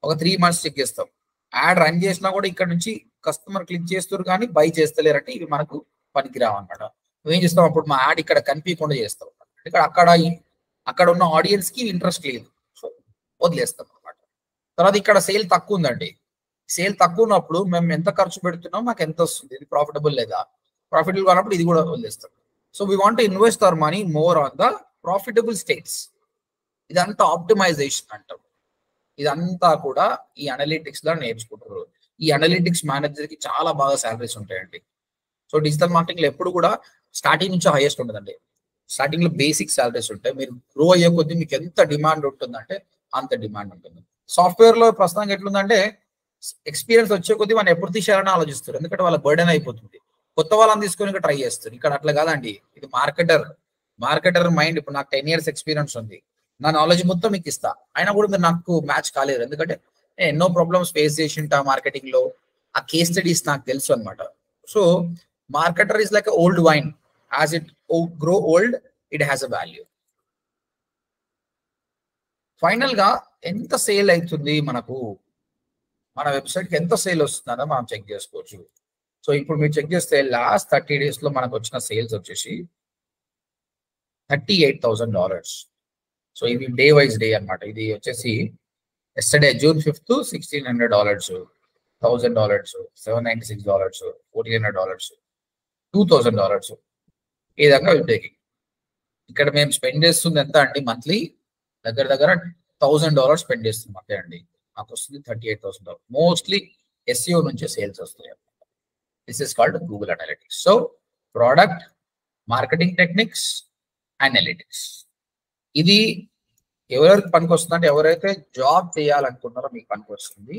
[SPEAKER 1] ఒక 3 months చెక్ చేస్తాం. యాడ్ రన్ చేసినా కూడా ఇక్కడ నుంచి కస్టమర్ క్లిక్ చేస్తారు కానీ బై చేస్తలేరంటే ఇవి మనకు పనికిరావు అనమాట. నువ్వేం చేస్తాం అప్పుడు మా యాడ్ ఇక్కడ కనిపించకుండా చేస్తాం. ఇక్కడ అక్కడ ఉన్న ఆడియన్స్ కి ఇంట్రెస్ట్ లేదు, సో వదిలేస్తాం అనమాట. తర్వాత ఇక్కడ సేల్ తక్కువ ఉందండి. సేల్ తక్కువ ఉన్నప్పుడు మేము ఎంత ఖర్చు పెడుతున్నాం, మాకు ఎంత వస్తుంది, ఇది ప్రాఫిటబుల్ లేదా, ప్రాఫిటబుల్ కానప్పుడు ఇది కూడా వదిలేస్తాం. So we want to invest our money more on the profitable states. ఇదంతా ఆప్టిమైజేషన్ అంటాం. ఇదంతా కూడా ఈ అనలిటిక్స్ లో నేర్చుకుంటారు. ఈ అనలిటిక్స్ మేనేజర్ కి చాలా బాగా సాలరీస్ ఉంటాయండి. సో డిజిటల్ మార్కెటింగ్ లో ఎప్పుడు కూడా స్టార్టింగ్ నుంచి హైయెస్ట్ ఉంటుందండి. స్టార్టింగ్ లో బేసిక్ సాలరీస్ ఉంటాయి. మీరు గ్రో అయ్యే కొద్దీ మీకు ఎంత డిమాండ్ ఉంటుందంటే అంత డిమాండ్ ఉంటుంది. సాఫ్ట్వేర్ లో ప్రస్తుతానికి ఎట్లుందంటే ఎక్స్పీరియన్స్ వచ్చే కొద్దీ మనం ఎప్పుడు తీసేయాలని ఆలోచిస్తారు, ఎందుకంటే వాళ్ళ బర్డెన్ అయిపోతుంది. కొత్త వాళ్ళని తీసుకొని ఇక్కడ ట్రై చేస్తారు. ఇక్కడ అట్లా కాదండి, ఇది మార్కెటర్ మైండ్. ఇప్పుడు నాకు 10 years ఎక్స్పీరియన్స్ ఉంది, నా నాలెడ్జ్ మొత్తం మీకు ఇస్తా, అయినా కూడా మీరు నాకు మ్యాచ్ కాలేదు, ఎందుకంటే నేను ఎన్నో ప్రాబ్లమ్స్ ఫేస్ చేసి ఉంటా మార్కెటింగ్ లో. ఆ కేస్ స్టడీస్ నాకు తెలుసు అనమాట. So marketer is like old wine, as it grow old it has a value. Final గా ఎంత సేల్ అవుతుంది మనకు, మన వెబ్సైట్ కి ఎంత సేల్ వస్తుందో మనం చెక్ చేసుకోవచ్చు. సో ఇప్పుడు మీరు చెక్ చేస్తే లాస్ట్ 30 days లో మనకు వచ్చిన సేల్స్ వచ్చేసి $38,000. సో ఇది డే వైజ్ డే అనమాట. ఇది వచ్చేసి ఎస్టర్డే June 5th $1,600, $1,000, $796, $1,400, $2,000. ఈ విధంగా టేకింగ్. ఇక్కడ మేము స్పెండ్ చేస్తుంది ఎంత అండి, మంత్లీ దగ్గర $1,000 స్పెండ్ చేస్తున్నాం అంతే అండి. మాకు వస్తుంది $38,000. మోస్ట్లీ SEO నుంచే సేల్స్ వస్తాయి. This is called Google analytics. So product, marketing techniques, analytics. ఇది ఎవరికి పనికి వస్తుంది అంటే ఎవరైతే జాబ్ చేయాలనుకుంటున్నారో మీకు పనికి వస్తుంది.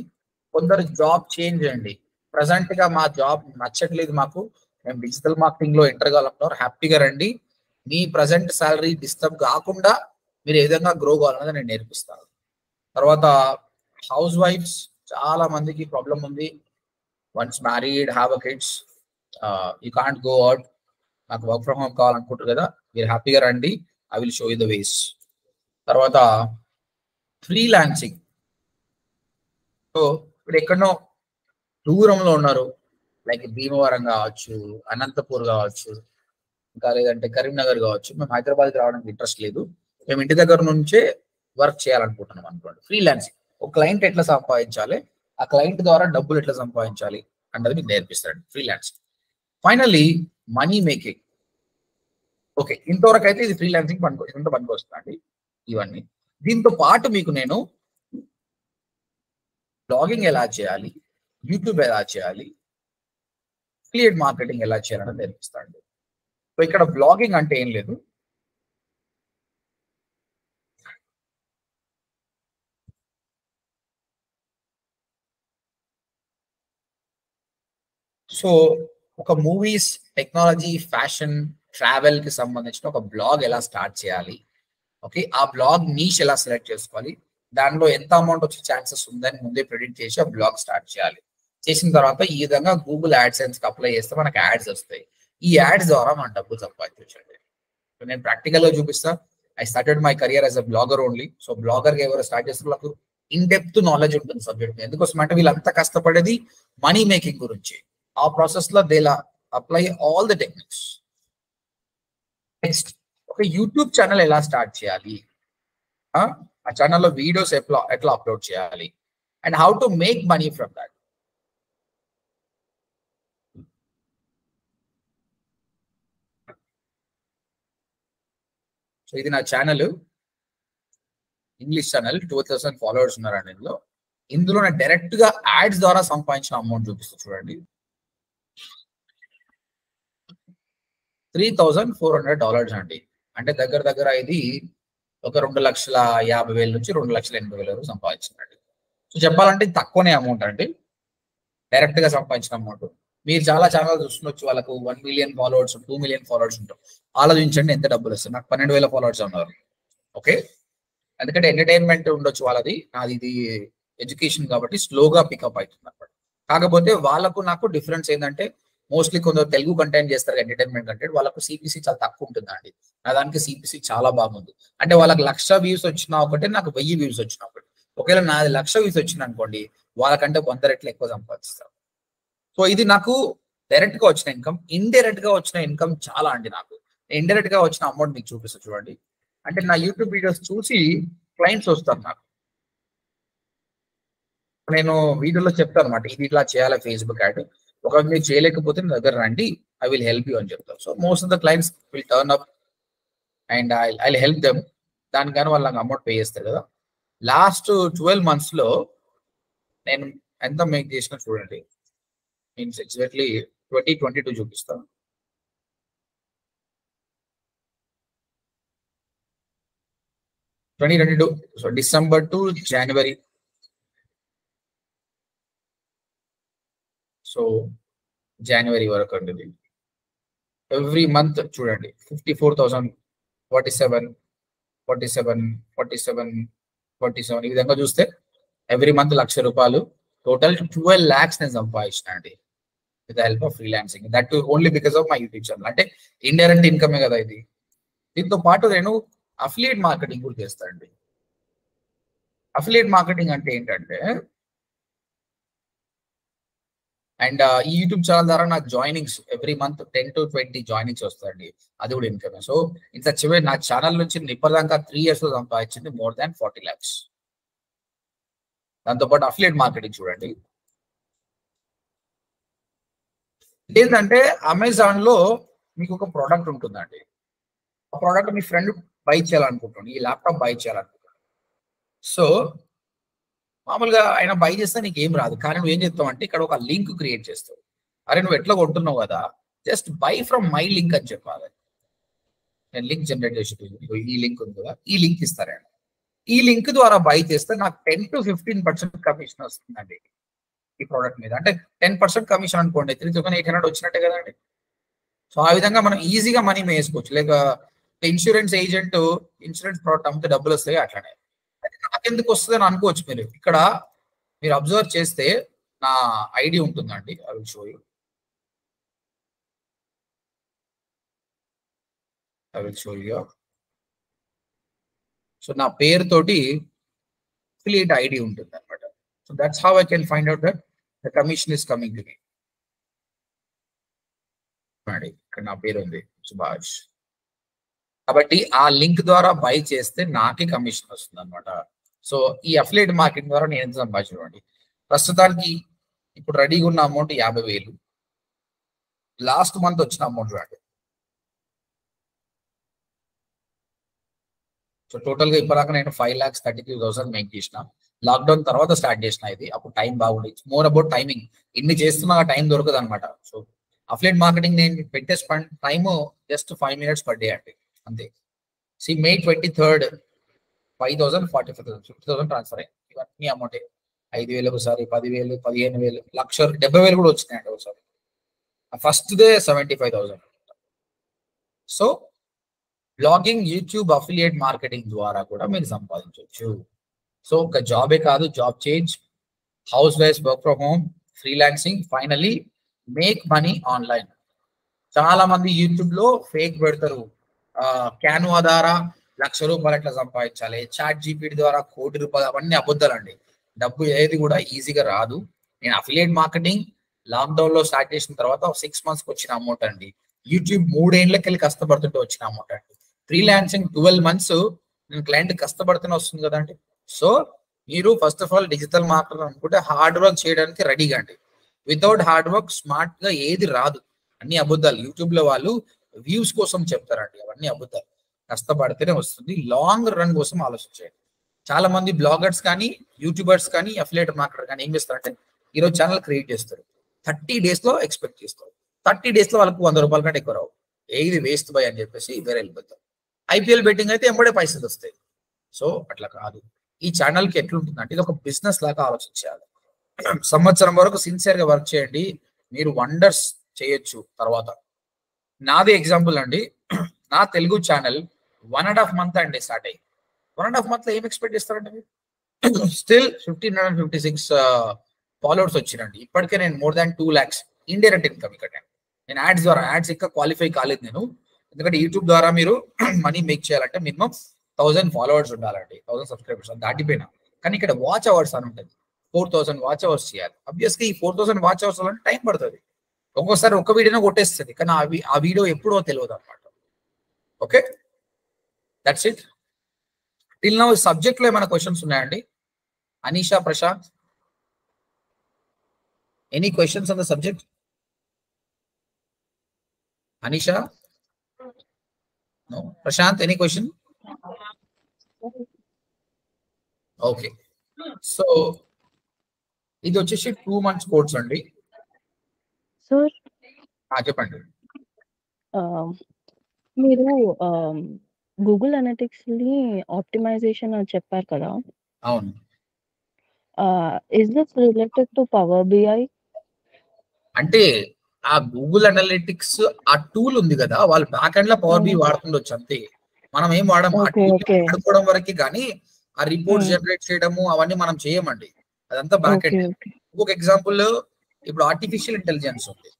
[SPEAKER 1] కొందరు జాబ్ చేంజ్ చేయండి, ప్రజెంట్ గా మా జాబ్ నచ్చట్లేదు, మాకు మేము డిజిటల్ మార్కెటింగ్ లో ఎంటర్ కావాలనుకున్నారు, హ్యాపీగా రండి. మీ ప్రజెంట్ సాలరీ డిస్టర్బ్ కాకుండా మీరు ఏ విధంగా గ్రో కావాలన్నది నేను నేర్పిస్తాను. తర్వాత హౌస్ వైఫ్స్ చాలా మందికి ప్రాబ్లం ఉంది. Once married, have a kids, you can't go out, నాకు వర్క్ ఫ్రమ్ హోమ్ కావాలనుకుంటారు కదా, మీరు హ్యాపీగా రండి, I will show you the ways. తర్వాత ఫ్రీలాన్సింగ్. సో ఇప్పుడు ఎక్కడనో దూరంలో ఉన్నారు, లైక్ భీమవరం కావచ్చు, అనంతపూర్ కావచ్చు, ఇంకా లేదంటే కరీంనగర్ కావచ్చు, మేము హైదరాబాద్కి రావడానికి ఇంట్రెస్ట్ లేదు, మేము ఇంటి దగ్గర నుంచే వర్క్ చేయాలనుకుంటున్నాం అనుకోండి. ఫ్రీలాన్సింగ్, ఒక క్లయింట్ ఎట్లా సంపాదించాలి, ఆ క్లయింట్ ద్వారా డబ్బులు ఎట్లా సంపాదించాలి అన్నది మీకు నేర్పిస్తాడు freelancing. Finally money making. Okay, ఇంతవరకు అయితే ఇది ఫ్రీలాన్సింగ్ ఇంత పనికి వస్తుందండి ఇవన్నీ. దీంతో పాటు మీకు నేను బ్లాగింగ్ ఎలా చేయాలి, యూట్యూబ్ ఎలా చేయాలి, అఫిలియేట్ మార్కెటింగ్ ఎలా చేయాలని నేర్పిస్తాను. సో ఇక్కడ బ్లాగింగ్ అంటే ఏం లేదు, సో ఒక మూవీస్, టెక్నాలజీ, ఫ్యాషన్, ట్రావెల్ కి సంబంధించిన ఒక బ్లాగ్ ఎలా స్టార్ట్ చేయాలి, ఓకే, ఆ బ్లాగ్ నీష్ ఎలా సెలెక్ట్ చేసుకోవాలి, దానిలో ఎంత అమౌంట్ వచ్చే ఛాన్సెస్ ఉందని ముందే ప్రెడిక్ట్ చేసి ఆ బ్లాగ్ స్టార్ట్ చేయాలి. చేసిన తర్వాత ఈ విధంగా గూగుల్ యాడ్సెన్స్ కి అప్లై చేస్తే మనకు యాడ్స్ వస్తాయి. ఈ యాడ్స్ ద్వారా మనం డబ్బులు సంపాదించండి. నేను ప్రాక్టికల్ గా చూపిస్తా. I started my career as a blogger only. So blogger గా ఎవరు స్టార్ట్ చేస్తే వాళ్ళకు ఇన్ డెప్త్ నాలెడ్జ్ ఉంటుంది సబ్జెక్ట్. ఎందుకోసం అంటే వీళ్ళంతా కష్టపడేది మనీ మేకింగ్ గురించి. ఆ ప్రాసెస్ లో they apply all the techniques. Next, ఒక యూట్యూబ్ ఛానల్ ఎలా స్టార్ట్ చేయాలి, ఆ ఛానల్లో వీడియోస్ ఎట్లా అప్లోడ్ చేయాలి, and how to make money from that. So ఇది నా ఛానల్, ఇంగ్లీష్ ఛానల్, 12,000 ఫాలోవర్స్ ఉన్నారండి ఇందులో నేను డైరెక్ట్ గా యాడ్స్ ద్వారా సంపాదించిన అమౌంట్ చూపిస్తాను చూడండి. $3,400 అండి. అంటే దగ్గర ఇది ఒక 2,50,000 నుంచి 2,80,000 వరకు సంపాదించినట్టు. సో చెప్పాలంటే తక్కువనే అమౌంట్ అండి, డైరెక్ట్ గా సంపాదించిన అమౌంట్. మీరు చాలా ఛానల్ చూస్తుండొచ్చు, వాళ్ళకు 1 million ఫాలోవర్స్, 2 million ఫాలోవర్స్ ఉంటారు. ఆలోచించండి ఎంత డబ్బులు వస్తాయి. నాకు 12,000 ఫాలోవర్స్ ఉన్నారు. ఓకే, ఎందుకంటే ఎంటర్టైన్మెంట్ ఉండొచ్చు వాళ్ళది, నాది ఇది ఎడ్యుకేషన్ కాబట్టి స్లోగా పికప్ అవుతుంది అనమాట. కాకపోతే వాళ్ళకు నాకు డిఫరెన్స్ ఏంటంటే మోస్ట్లీ కొందరు తెలుగు కంటెంట్ చేస్తారు, ఎంటర్టైన్మెంట్ కంటెంట్, వాళ్ళకు సిపిసి చాలా తక్కువ ఉంటుందండి. నా దానికి సిపిసి చాలా బాగుంది. అంటే వాళ్ళకి 1,00,000 వ్యూస్ వచ్చినా ఒకటే, నాకు 1000 వ్యూస్ వచ్చినా ఒకటి. ఒకవేళ నాది 1,00,000 వ్యూస్ వచ్చింది అనుకోండి, వాళ్ళకంటే 100 రెట్లు ఎక్కువ సంపాదిస్తారు. సో ఇది నాకు డైరెక్ట్ గా వచ్చిన ఇన్కమ్. ఇండైరెక్ట్ గా వచ్చిన ఇన్కమ్ చాలా అండి. నాకు ఇండైరెక్ట్ గా వచ్చిన అమౌంట్ మీకు చూపిస్తా చూడండి. అంటే నా యూట్యూబ్ వీడియోస్ చూసి క్లయింట్స్ వస్తారు నాకు. నేను వీడియోలో చెప్తాను అనమాట, ఇది ఇట్లా చేయాలి ఫేస్బుక్ యాడ్, ఒకవేళ మీరు చేయలేకపోతే నా దగ్గర రండి, ఐ విల్ హెల్ప్ యూ అని చెప్తాను. So most of the clients will turn up and I help them. దానికని వాళ్ళు నాకు అమౌంట్ పే చేస్తారు కదా. లాస్ట్ 12 months లో నేను ఎంత మేక్ చేసిన చూడండి. మీన్స్ ఎగ్జాక్ట్లీ 2022 చూపిస్తాను. 2022, so December to January. So జనవరి వరకు అండి. ఎవ్రీ మంత్ చూడండి 54,000, 47, 47, 47, 47 ఈ విధంగా చూస్తే ఎవ్రీ మంత్ 1,00,000 రూపాయలు. టోటల్ 12 lakhs నేను సంపాదించిన అండి with help of freelancing. That only because of my YouTube channel. అంటే ఇండైరెక్ట్ ఇన్కమే కదా ఇది. దీంతో పాటు నేను అఫిలియేట్ మార్కెటింగ్ కూడా చేస్తానండి. అఫిలియేట్ మార్కెటింగ్ అంటే ఏంటంటే, అండ్ ఈ యూట్యూబ్ ఛానల్ ద్వారా నాకు joinings every month 10 to 20 joinings వస్తాయండి. అది కూడా ఇన్కమ్. సో ఇంత చివరి నా ఛానల్ నుంచి ఇప్పటిదాకా 3 years లో సంపాదించింది more than 40 lakhs. దాంతోపాటు అఫిలియేట్ మార్కెటింగ్ చూడండి. ఏంటంటే అమెజాన్ లో మీకు ఒక ప్రోడక్ట్ ఉంటుందండి. ఆ ప్రోడక్ట్ మీ ఫ్రెండ్ బై చేయాలనుకుంటున్నాడు, ఈ ల్యాప్టాప్ బై చేయాలనుకుంటున్నాడు. సో మామూలుగా ఆయన బై చేస్తే నీకు ఏం రాదు, కానీ నువ్వు ఏం చెప్తావు అంటే ఇక్కడ ఒక లింక్ క్రియేట్ చేస్తావు. అరే నువ్వు ఎట్లా కొంటున్నావు కదా, just buy from my link అని చెప్పాలి. నేను లింక్ జనరేట్ చేసి ఈ లింక్ ఉంది కదా, ఈ లింక్ ఇస్తారా, ఈ లింక్ ద్వారా బై చేస్తే నాకు 10 to 15% కమిషన్ వస్తుందండి ఈ ప్రోడక్ట్ మీద. అంటే 10% కమిషన్ అనుకోండి, 3,800 వచ్చినట్టే కదండి. సో ఆ విధంగా మనం ఈజీగా మనీ వేసుకోవచ్చు. లేక ఇన్సూరెన్స్ ఏజెంట్ ఇన్సూరెన్స్ ప్రోడక్ట్ అమ్మితే డబ్బులు వస్తాయి, అట్లానే నాకెందుకు వస్తుంది అని అనుకోవచ్చు మీరు. ఇక్కడ మీరు అబ్జర్వ్ చేస్తే నా ఐడి ఉంటుందండి, I will show you. So నా పేరుతోటి అఫిలియేట్ ఐడి ఉంటుంది అనమాట. So that's how I can find out that the commission is coming to me. ఇక్కడ నా పేరు ఉంది సుభాష్. కాబట్టి ఆ లింక్ ద్వారా బై చేస్తే నాకే కమిషన్ వస్తుంది అనమాట. సో ఈ అఫిలియేట్ మార్కెటింగ్ ద్వారా నేను ఎంత సంపాదించండి. ప్రస్తుతానికి ఇప్పుడు రెడీగా ఉన్న అమౌంట్ 50,000. లాస్ట్ మంత్ వచ్చిన అమౌంట్ చూడండి. సో టోటల్ గా ఇప్పటిదాకా నేను 5,33,000 మేక్ చేసిన. లాక్డౌన్ తర్వాత స్టార్ట్ చేసిన ఇది. అప్పుడు టైం బాగుంది. It's more about timing. ఇన్ని చేస్తున్నా టైం దొరకదు అనమాట. సో అఫిలియేట్ మార్కెటింగ్ నేను పెట్టే time just 5 minutes per day అండి, అంతే. May 23rd 5,000, 45,000, 50,000 ట్రాన్స్ఫర్ అయ్యింది. ఇవన్నీ అమౌంట్ 5,000 ఒకసారి, 10,000, 15,000, 1,00,000, 70,000 కూడా వచ్చినాయండి ఒకసారి. First day 75,000. So blogging, YouTube, affiliate marketing ద్వారా కూడా మీరు సంపాదించవచ్చు. సో ఒక జాబే కాదు, job change, house wife, work from home, freelancing, finally make money online. చాలా మంది యూట్యూబ్ లో ఫేక్ పెడతారు. క్యాన్వా ద్వారా 1,00,000 రూపాయలు ఎట్లా సంపాదించాలి, చాట్ జీపీటీ ద్వారా 1 కోటి రూపాయలు, అవన్నీ అబద్ధాలండి. డబ్బు ఏది కూడా ఈజీగా రాదు. నేను అఫిలియేట్ మార్కెటింగ్ లాక్డౌన్ లో స్టార్ట్ చేసిన తర్వాత 6 months వచ్చిన అమౌంట్ అండి. యూట్యూబ్ 3 ఏళ్ళకి వెళ్ళి కష్టపడుతుంటే వచ్చిన అమౌంట్ అండి. ఫ్రీలాన్సింగ్ 12 months నేను క్లయింట్ కష్టపడుతూనే వస్తుంది కదండి. సో మీరు first of all digital marketing అనుకుంటే హార్డ్ వర్క్ చేయడానికి రెడీగా అండి. వితౌట్ హార్డ్ వర్క్ స్మార్ట్ గా ఏది రాదు. అన్ని అబద్ధాలు. యూట్యూబ్ లో వాళ్ళు వ్యూస్ కోసం చెప్తారండి, అవన్నీ అబద్ధాలు. కష్టపడితేనే వస్తుంది. లాంగ్ రన్ కోసం ఆలోచించండి. చాలా మంది బ్లాగర్స్ కానీ, యూట్యూబర్స్ కానీ, అఫిలియేట్ మార్కెటర్ కానీ ఏం చేస్తారంటే ఈరోజు ఛానల్ క్రియేట్ చేస్తారు, 30 days లో ఎక్స్పెక్ట్ చేస్తారు. 30 days లో వాళ్ళకు 100 రూపాయల కంటే ఎక్కువ రావు. ఏది వేస్ట్ బై అని చెప్పేసి వేరే వెళ్ళిపోతారు. ఐపీఎల్ బెట్టింగ్ అయితే ఎంబడే పైసలు వస్తాయి. సో అట్లా కాదు. ఈ ఛానల్ కి ఎట్లుంటుందంటే ఇది ఒక బిజినెస్ లాగా ఆలోచించాలి. సంవత్సరం వరకు సిన్సియర్ గా వర్క్ చేయండి, మీరు వండర్స్ చేయొచ్చు. తర్వాత నాదే ఎగ్జాంపుల్ అండి. నా తెలుగు ఛానల్ 1.5 month అండి స్టార్ట్ అయ్యి. 1.5 month లో ఏం ఎక్స్పెక్ట్ చేస్తారండి మీరు? స్టిల్ 1,556 ఫాలోవర్స్ వచ్చినండి. ఇప్పటికే నేను more than 2 lakhs indirect income ఇక్కడ నేను యాడ్స్ ఇంకా క్వాలిఫై కాలేదు నేను, ఎందుకంటే యూట్యూబ్ ద్వారా మీరు మనీ మేక్ చేయాలంటే మినిమం 1000 ఫాలోవర్స్ ఉండాలండి, 1000 సబ్స్క్రైబర్స్ దాటిపోయినా. కానీ ఇక్కడ వాచ్ అవర్స్ అని ఉంటుంది, 4000 వాచ్ అవర్స్ చేయాలి. అబ్వియస్గా ఈ 4000 వాచ్ అవర్స్ అంటే టైం పడుతుంది. ఒక్కోసారి ఒక వీడియోనే కొట్టేస్తుంది, కానీ ఆ వీడియో ఎప్పుడో తెలియదు అనమాట. Okay, that's it. Till now subject లో ఏమైనా క్వశ్చన్స్ ఉన్నాయండి? Anisha, Prashant, any questions on the subject? Anisha? No. Prashant, any question? Okay. So, ఇది వచ్చేసి 2 months కోర్స్ అండి.
[SPEAKER 2] సార్
[SPEAKER 1] చెప్పండి.
[SPEAKER 2] మీరు గూగుల్ అనలిటిక్స్ ని ఆప్టిమైజేషన్ అని చెప్పారు కదా,
[SPEAKER 1] అవును.
[SPEAKER 2] Is this related to power BI?
[SPEAKER 1] అంటే ఆ గూగుల్ అనలిటిక్స్ ఆ టూల్ ఉంది కదా, వాళ్ళు బ్యాక్ ఎండ్ లో పవర్ బి వాడుతుండొచ్చు అంతే. మనం ఏం వాడుకోవడం వరకు, కానీ ఆ రిపోర్ట్స్ జనరేట్ చేయడము అవన్నీ మనం చేయమండి, అదంతా బ్యాక్ ఎండ్. ఇంకొక ఎగ్జాంపుల్, ఇప్పుడు ఆర్టిఫిషియల్ ఇంటెలిజెన్స్ ఉంది,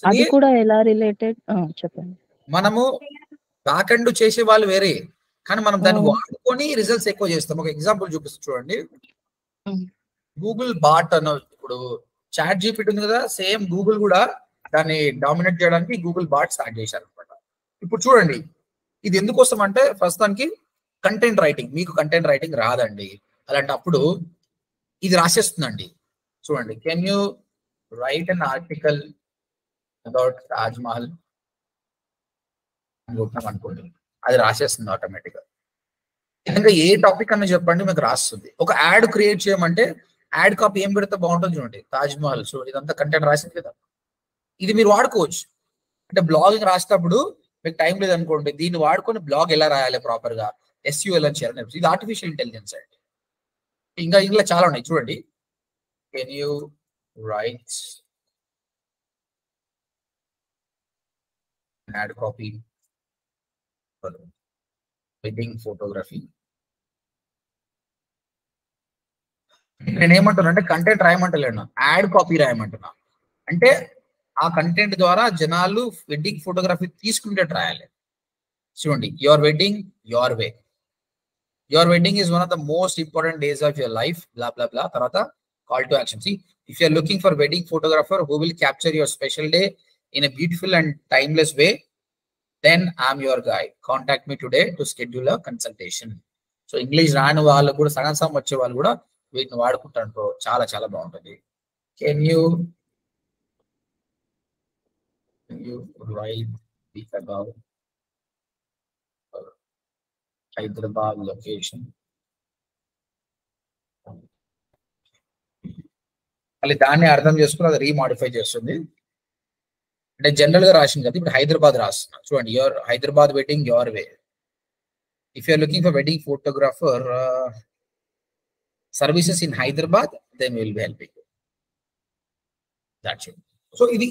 [SPEAKER 2] అది కూడా ఎలా రిలేటెడ్ చెప్పండి.
[SPEAKER 1] మనము బ్యాక్ ఎండ్ చేసే వాళ్ళు వేరే, కానీ మనం దాన్ని వాడుకొని రిజల్ట్స్ ఎక్కువ చేస్తాం. ఒక ఎగ్జాంపుల్ చూపిస్తూ చూడండి. గూగుల్ బాట్ అన్న, ఇప్పుడు చాట్ జీపీటీ ఉంది కదా, సేమ్ గూగుల్ కూడా దాన్ని డామినేట్ చేయడానికి గూగుల్ బాట్ స్టార్ట్ చేశారు అనమాట. ఇప్పుడు చూడండి, ఇది ఎందుకోసం అంటే ప్రస్తుతానికి కంటెంట్ రైటింగ్, మీకు కంటెంట్ రైటింగ్ రాదండి, అలాంటప్పుడు ఇది రాసేస్తుందండి. చూడండి, can you write an article about Taj Mahal అనుకుంటున్నాం అనుకోండి, అది రాసేస్తుంది ఆటోమేటిక్గా. ఇంకా ఏ టాపిక్ అన్న చెప్పండి, మీకు రాస్తుంది. ఒక యాడ్ క్రియేట్ చేయమంటే యాడ్ కాపీ ఏం పెడితే బాగుంటుంది చూడండి, తాజ్ మహల్. సో ఇదంతా కంటెంట్ రాసింది కదా, ఇది మీరు వాడుకోవచ్చు. అంటే బ్లాగింగ్ రాసేటప్పుడు మీకు టైం లేదనుకోండి, దీన్ని వాడుకొని బ్లాగ్ ఎలా రాయాలి ప్రాపర్ గా, ఎస్యూఎల్ అని చేయాలి. ఇది ఆర్టిఫిషియల్ ఇంటెలిజెన్స్ అండి. ఇంకా ఇందులో చాలా ఉన్నాయి చూడండి. Can you right add copy wedding photography. నేనేమంటున్నా అంటే కంటెంట్ రాయమంటలేను, యాడ్ కాపీ రాయమంటున్నా. అంటే ఆ కంటెంట్ ద్వారా జనాలు వెడ్డింగ్ ఫోటోగ్రఫీ తీసుకునేటట్టు రాయాలి. చూడండి, your wedding your way, your wedding is one of the most important days of your life, bla bla bla. తర్వాత call to action. If you're looking for wedding photographer who will capture your special day in a beautiful and timeless way, then I'm your guy. Contact me today to schedule a consultation. So English రాని వాళ్ళు కూడా, సగం వచ్చే వాళ్ళు కూడా వీటిని వాడుకుంటారు. చాలా చాలా బాగుంటుంది. Can you write about Hyderabad location? మళ్ళీ దాన్ని అర్థం చేసుకుని అది రీమాడిఫై చేస్తుంది. అంటే జనరల్ గా రాసింది కదా, ఇప్పుడు హైదరాబాద్ రాస్తున్నా. చూడండి, your Hyderabad wedding your way. If you're looking for wedding photographer services in Hyderabad, then will be helping. That's it. So ఇది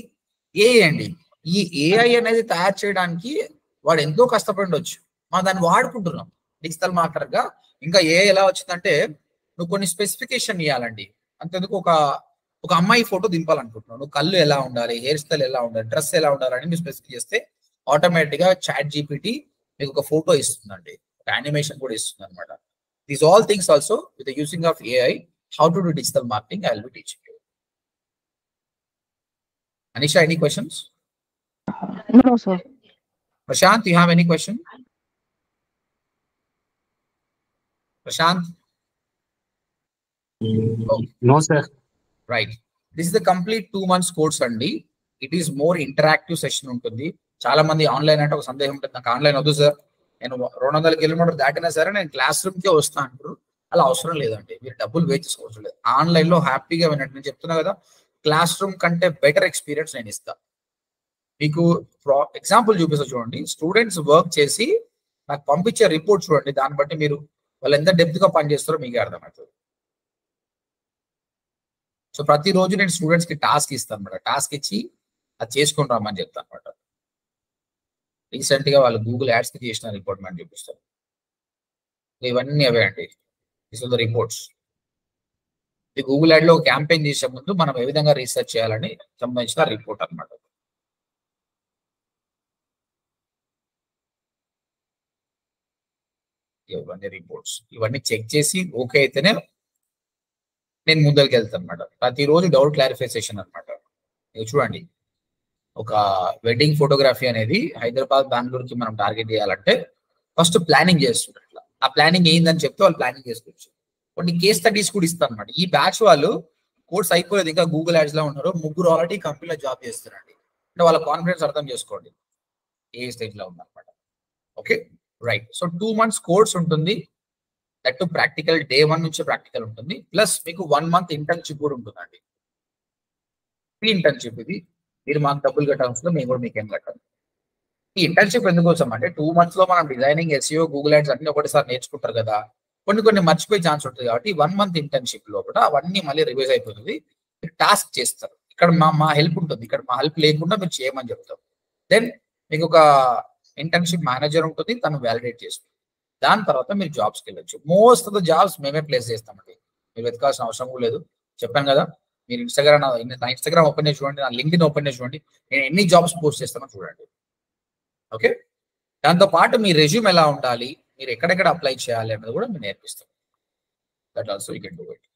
[SPEAKER 1] ఏఐ అండి. ఈ ఏఐ అనేది తయారు చేయడానికి వాడు ఎంతో కష్టపడవచ్చు, మనం దాన్ని వాడుకుంటున్నాం డిజిటల్ మార్కెటర్ గా. ఇంకా ఏఐ ఎలా వచ్చిందంటే, నువ్వు కొన్ని స్పెసిఫికేషన్ ఇవ్వాలండి. అంతెందుకు ఒక అమ్మాయి ఫోటో దింపాలనుకుంటున్నావు, నువ్వు కళ్ళు ఎలా ఉండాలి, హెయిర్ స్టైల్ ఎలా ఉండాలి, డ్రెస్ ఎలా ఉండాలని నువ్వు స్పెసిఫిక్ చేస్తే ఆటోమేటిక్ గా చాట్ జీపీటీ మీకు ఒక ఫోటో ఇస్తుందండి, ఒక యానిమేషన్ కూడా ఇస్తుంది అనమాట. These all things also with using of AI, how to do digital marketing, I will be teaching you. Anisha, any questions?
[SPEAKER 2] No, sir.
[SPEAKER 1] Prashant, you have any question? Prashant?
[SPEAKER 3] Oh. No, sir.
[SPEAKER 1] Right. This is the complete 2 months course అండి. It is more interactive session ఉంటుంది. చాలా మంది online అంటే ఒక సందేహం ఉంటుంది, నాకు online వద్దు సార్, నేను 200 కిలోమీటర్లు దాటినా సరే నేను క్లాస్ రూమ్ కే వస్తా అంటారు. అలా అవసరం లేదండి, మీరు డబ్బులు వే చేసుకోవచ్చు లేదు. ఆన్లైన్ లో హ్యాపీగా వినట్టు నేను చెప్తున్నా కదా, క్లాస్ రూమ్ కంటే బెటర్ ఎక్స్పీరియన్స్ నేను ఇస్తా. మీకు ఎగ్జాంపుల్ చూపిస్తా చూడండి. స్టూడెంట్స్ వర్క్ చేసి నాకు పంపించే రిపోర్ట్ చూడండి, దాన్ని బట్టి మీరు వాళ్ళు ఎంత డెప్త్ గా పనిచేస్తారో మీకే అర్థమవుతుంది. సో ప్రతిరోజు నేను స్టూడెంట్స్ కి టాస్క్ ఇస్తాను అనమాట, టాస్క్ ఇచ్చి అది చేసుకుని రమ్మని చెప్తాను అనమాట. రీసెంట్ గా వాళ్ళు గూగుల్ యాడ్స్ కి చేసిన రిపోర్ట్ మనం చూపిస్తాను. ఇవన్నీ అవే అండి, దిస్ ఆర్ ద రిపోర్ట్స్. ఇది గూగుల్ యాడ్ లో క్యాంపెయిన్ చేసే ముందు మనం ఏ విధంగా రీసెర్చ్ చేయాలని సంబంధించిన రిపోర్ట్ అన్నమాట. ఇవన్నీ రిపోర్ట్స్, ఇవన్నీ చెక్ చేసి ఓకే అయితేనే నేను ముందరికి వెళ్తాను అనమాట. ప్రతిరోజు డౌట్ క్లారిఫై సెషన్ అనమాట. చూడండి, ఒక వెడ్డింగ్ ఫోటోగ్రఫీ అనేది హైదరాబాద్ బెంగళూరుకి మనం టార్గెట్ చేయాలంటే ఫస్ట్ ప్లానింగ్ చేస్తుంటారు. ఇట్లా ఆ ప్లానింగ్ ఏందని చెప్తే వాళ్ళు ప్లానింగ్ చేసుకోవచ్చు. కొన్ని కేస్ స్టడీస్ కూడా ఇస్తారు అనమాట. ఈ బ్యాచ్ వాళ్ళు కోర్స్ అయిపోలేదు, ఇంకా గూగుల్ యాడ్స్ లో ఉన్నారు, 3 ఆల్రెడీ కంపెనీలో జాబ్ చేస్తారండి. అంటే వాళ్ళ కాన్ఫిడెన్స్ అర్థం చేసుకోండి ఏ స్టేజ్ లో ఉందన్నమాట. Okay right. So 2 months course ఉంటుంది. దట్ టు ప్రాక్టికల్, డే 1 నుంచి ప్రాక్టికల్ ఉంటుంది. ప్లస్ మీకు 1 month ఇంటర్న్షిప్ కూడా ఉంటుందండి. ఫ్రీ ఇంటర్న్షిప్ ఇది. మీరు మాకు డబ్బులు కట్టాల్సిన, మేము కూడా మీకు ఏం కట్టాలి. ఈ ఇంటర్న్షిప్ ఎందుకోసం అంటే 2 months లో మనం డిజైనింగ్, ఎస్ఈఓ, గూగుల్ యాడ్స్ అన్ని ఒకటిసారి నేర్చుకుంటారు కదా. కొన్ని మర్చిపోయే ఛాన్స్ ఉంటుంది కాబట్టి 1 month ఇంటర్న్షిప్ లో కూడా అవన్నీ మళ్ళీ రివైజ్ అయిపోతుంది. టాస్క్ చేస్తారు. ఇక్కడ మా హెల్ప్ ఉంటుంది. ఇక్కడ మా హెల్ప్ లేకుండా మీరు చేయమని చెప్తాం. దెన్ మీకు ఒక ఇంటర్న్షిప్ మేనేజర్ ఉంటుంది, తను వ్యాలిడేట్ చేస్తుంది. దాని తర్వాత మీరు జాబ్స్కి వెళ్ళొచ్చు. మోస్ట్ ఆఫ్ ద జాబ్స్ మేమే ప్లేస్ చేస్తామండి. మీరు వెతకాల్సిన అవసరం కూడా లేదు. చెప్పాను కదా, మీరు నా ఇన్స్టాగ్రామ్ ఓపెన్ చేసి చూడండి, నా లింక్డ్ఇన్ ఓపెన్ చేసి చూడండి, నేను ఎన్ని జాబ్స్ పోస్ట్ చేస్తానో చూడండి. ఓకే, దాంతో పాటు మీ రెజ్యూమ్ ఎలా ఉండాలి, మీరు ఎక్కడెక్కడ అప్లై చేయాలి అన్నది కూడా మేము నేర్పిస్తాం. That also you can do it.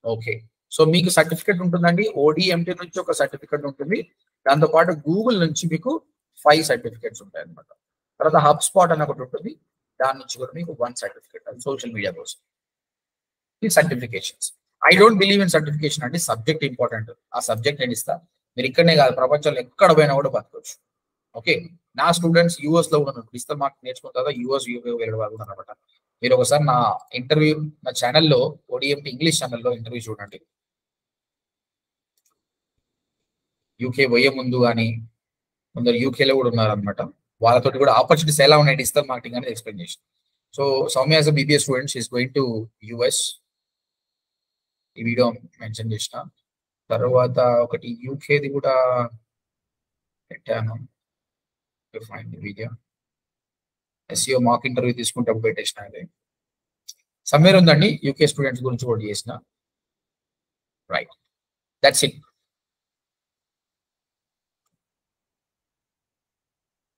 [SPEAKER 1] Okay, so మీకు సర్టిఫికెట్ ఉంటుందండి. ODMT నుంచి ఒక సర్టిఫికెట్ ఉంటుంది. దాంతో పాటు గూగుల్ నుంచి మీకు 5 సర్టిఫికెట్స్ ఉంటాయి అనమాట. తర్వాత HubSpot అని ఒకటి ఉంటుంది, దాని నుంచి కూడా మీకు 1 సర్టిఫికెట్, సోషల్ మీడియా కోసం. ఈ certifications, I don't believe in certification అండి. Subject important. ఆ సబ్జెక్ట్ నేను ఇస్తాను. మీరు ఇక్కడనే కాదు, ప్రపంచంలో ఎక్కడ పోయినా కూడా బతకొచ్చు. ఓకే, నా స్టూడెంట్స్ యూఎస్ లో ఉన్నారు. డిజిటల్ మార్కెటింగ్ నేర్చుకున్న తర్వాత యూఎస్, యూకే వెళ్ళే వాళ్ళు అనమాట. మీరు ఒకసారి నా ఇంటర్వ్యూ, నా ఛానల్లో, ODMT ఇంగ్లీష్ ఛానల్లో ఇంటర్వ్యూ చూడండి. యూకే పోయే ముందు కానీ కొందరు యూకేలో కూడా ఉన్నారనమాట. వాళ్ళతో కూడా ఆపర్చునిటీస్ ఎలా ఉన్నాయి డిజిటల్ మార్కెటింగ్ అనేది ఎక్స్ప్లెయిన్ చేసి. So Soumya as a BBA students is going to US. ఈ వీడియో మెన్షన్ చేసిన తర్వాత ఒకటి యూకేది కూడా పెట్టాను. వీడియో SEO మాక్ ఇంటర్వ్యూ తీసుకుంటే పెట్టేసిన, అది సమ్మేర్ ఉందండి. యూకే స్టూడెంట్స్ గురించి కూడా చేసిన. Right, that's it.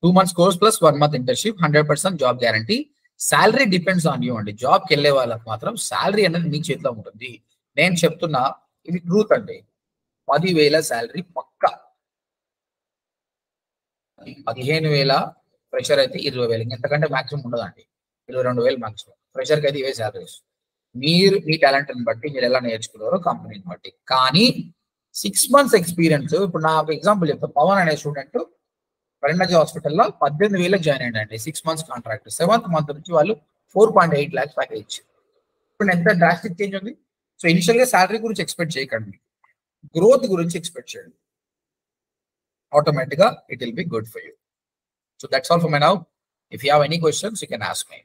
[SPEAKER 1] 2 months course plus 1 month internship, 100% job guarantee. Salary depends on you అండి. జాబ్కి వెళ్ళే వాళ్ళకి మాత్రం శాలరీ అనేది మీ చేతిలో ఉంటుంది. నేను చెప్తున్నా, ఇది ట్రూత్ అండి. 10,000 శాలరీ పక్కా. 15,000 ఫ్రెషర్ అయితే 20,000, ఎంతకంటే మాక్సిమం ఉండదండి. 22,000 మాక్సిమం. ఫ్రెషర్కి అయితే ఇవే శాలరీస్. మీరు మీ టాలెంట్ని బట్టి, మీరు ఎలా నేర్చుకున్నారో కంపెనీని బట్టి. కానీ 6 months ఎక్స్పీరియన్స్, ఇప్పుడు నాకు ఎగ్జాంపుల్ చెప్తా. పవన్ అనే స్టూడెంట్ కరీంనగర్ హాస్పిటల్లో 18,000 జాయిన్ అయ్యండి. 6 months కాంట్రాక్ట్. 7th month నుంచి వాళ్ళు 4.8 lakhs ప్యాకేజ్. ఇప్పుడు ఎంత డ్రాస్టిక్ చేంజ్ ఉంది. సో ఇనిషియల్ గా శాలరీ గురించి ఎక్స్పెక్ట్ చేయకండి, గ్రోత్ గురించి ఎక్స్పెక్ట్ చేయండి. ఆటోమేటిక్ గా it will be good for you. So that's all for my now. If you have any questions you can ask me.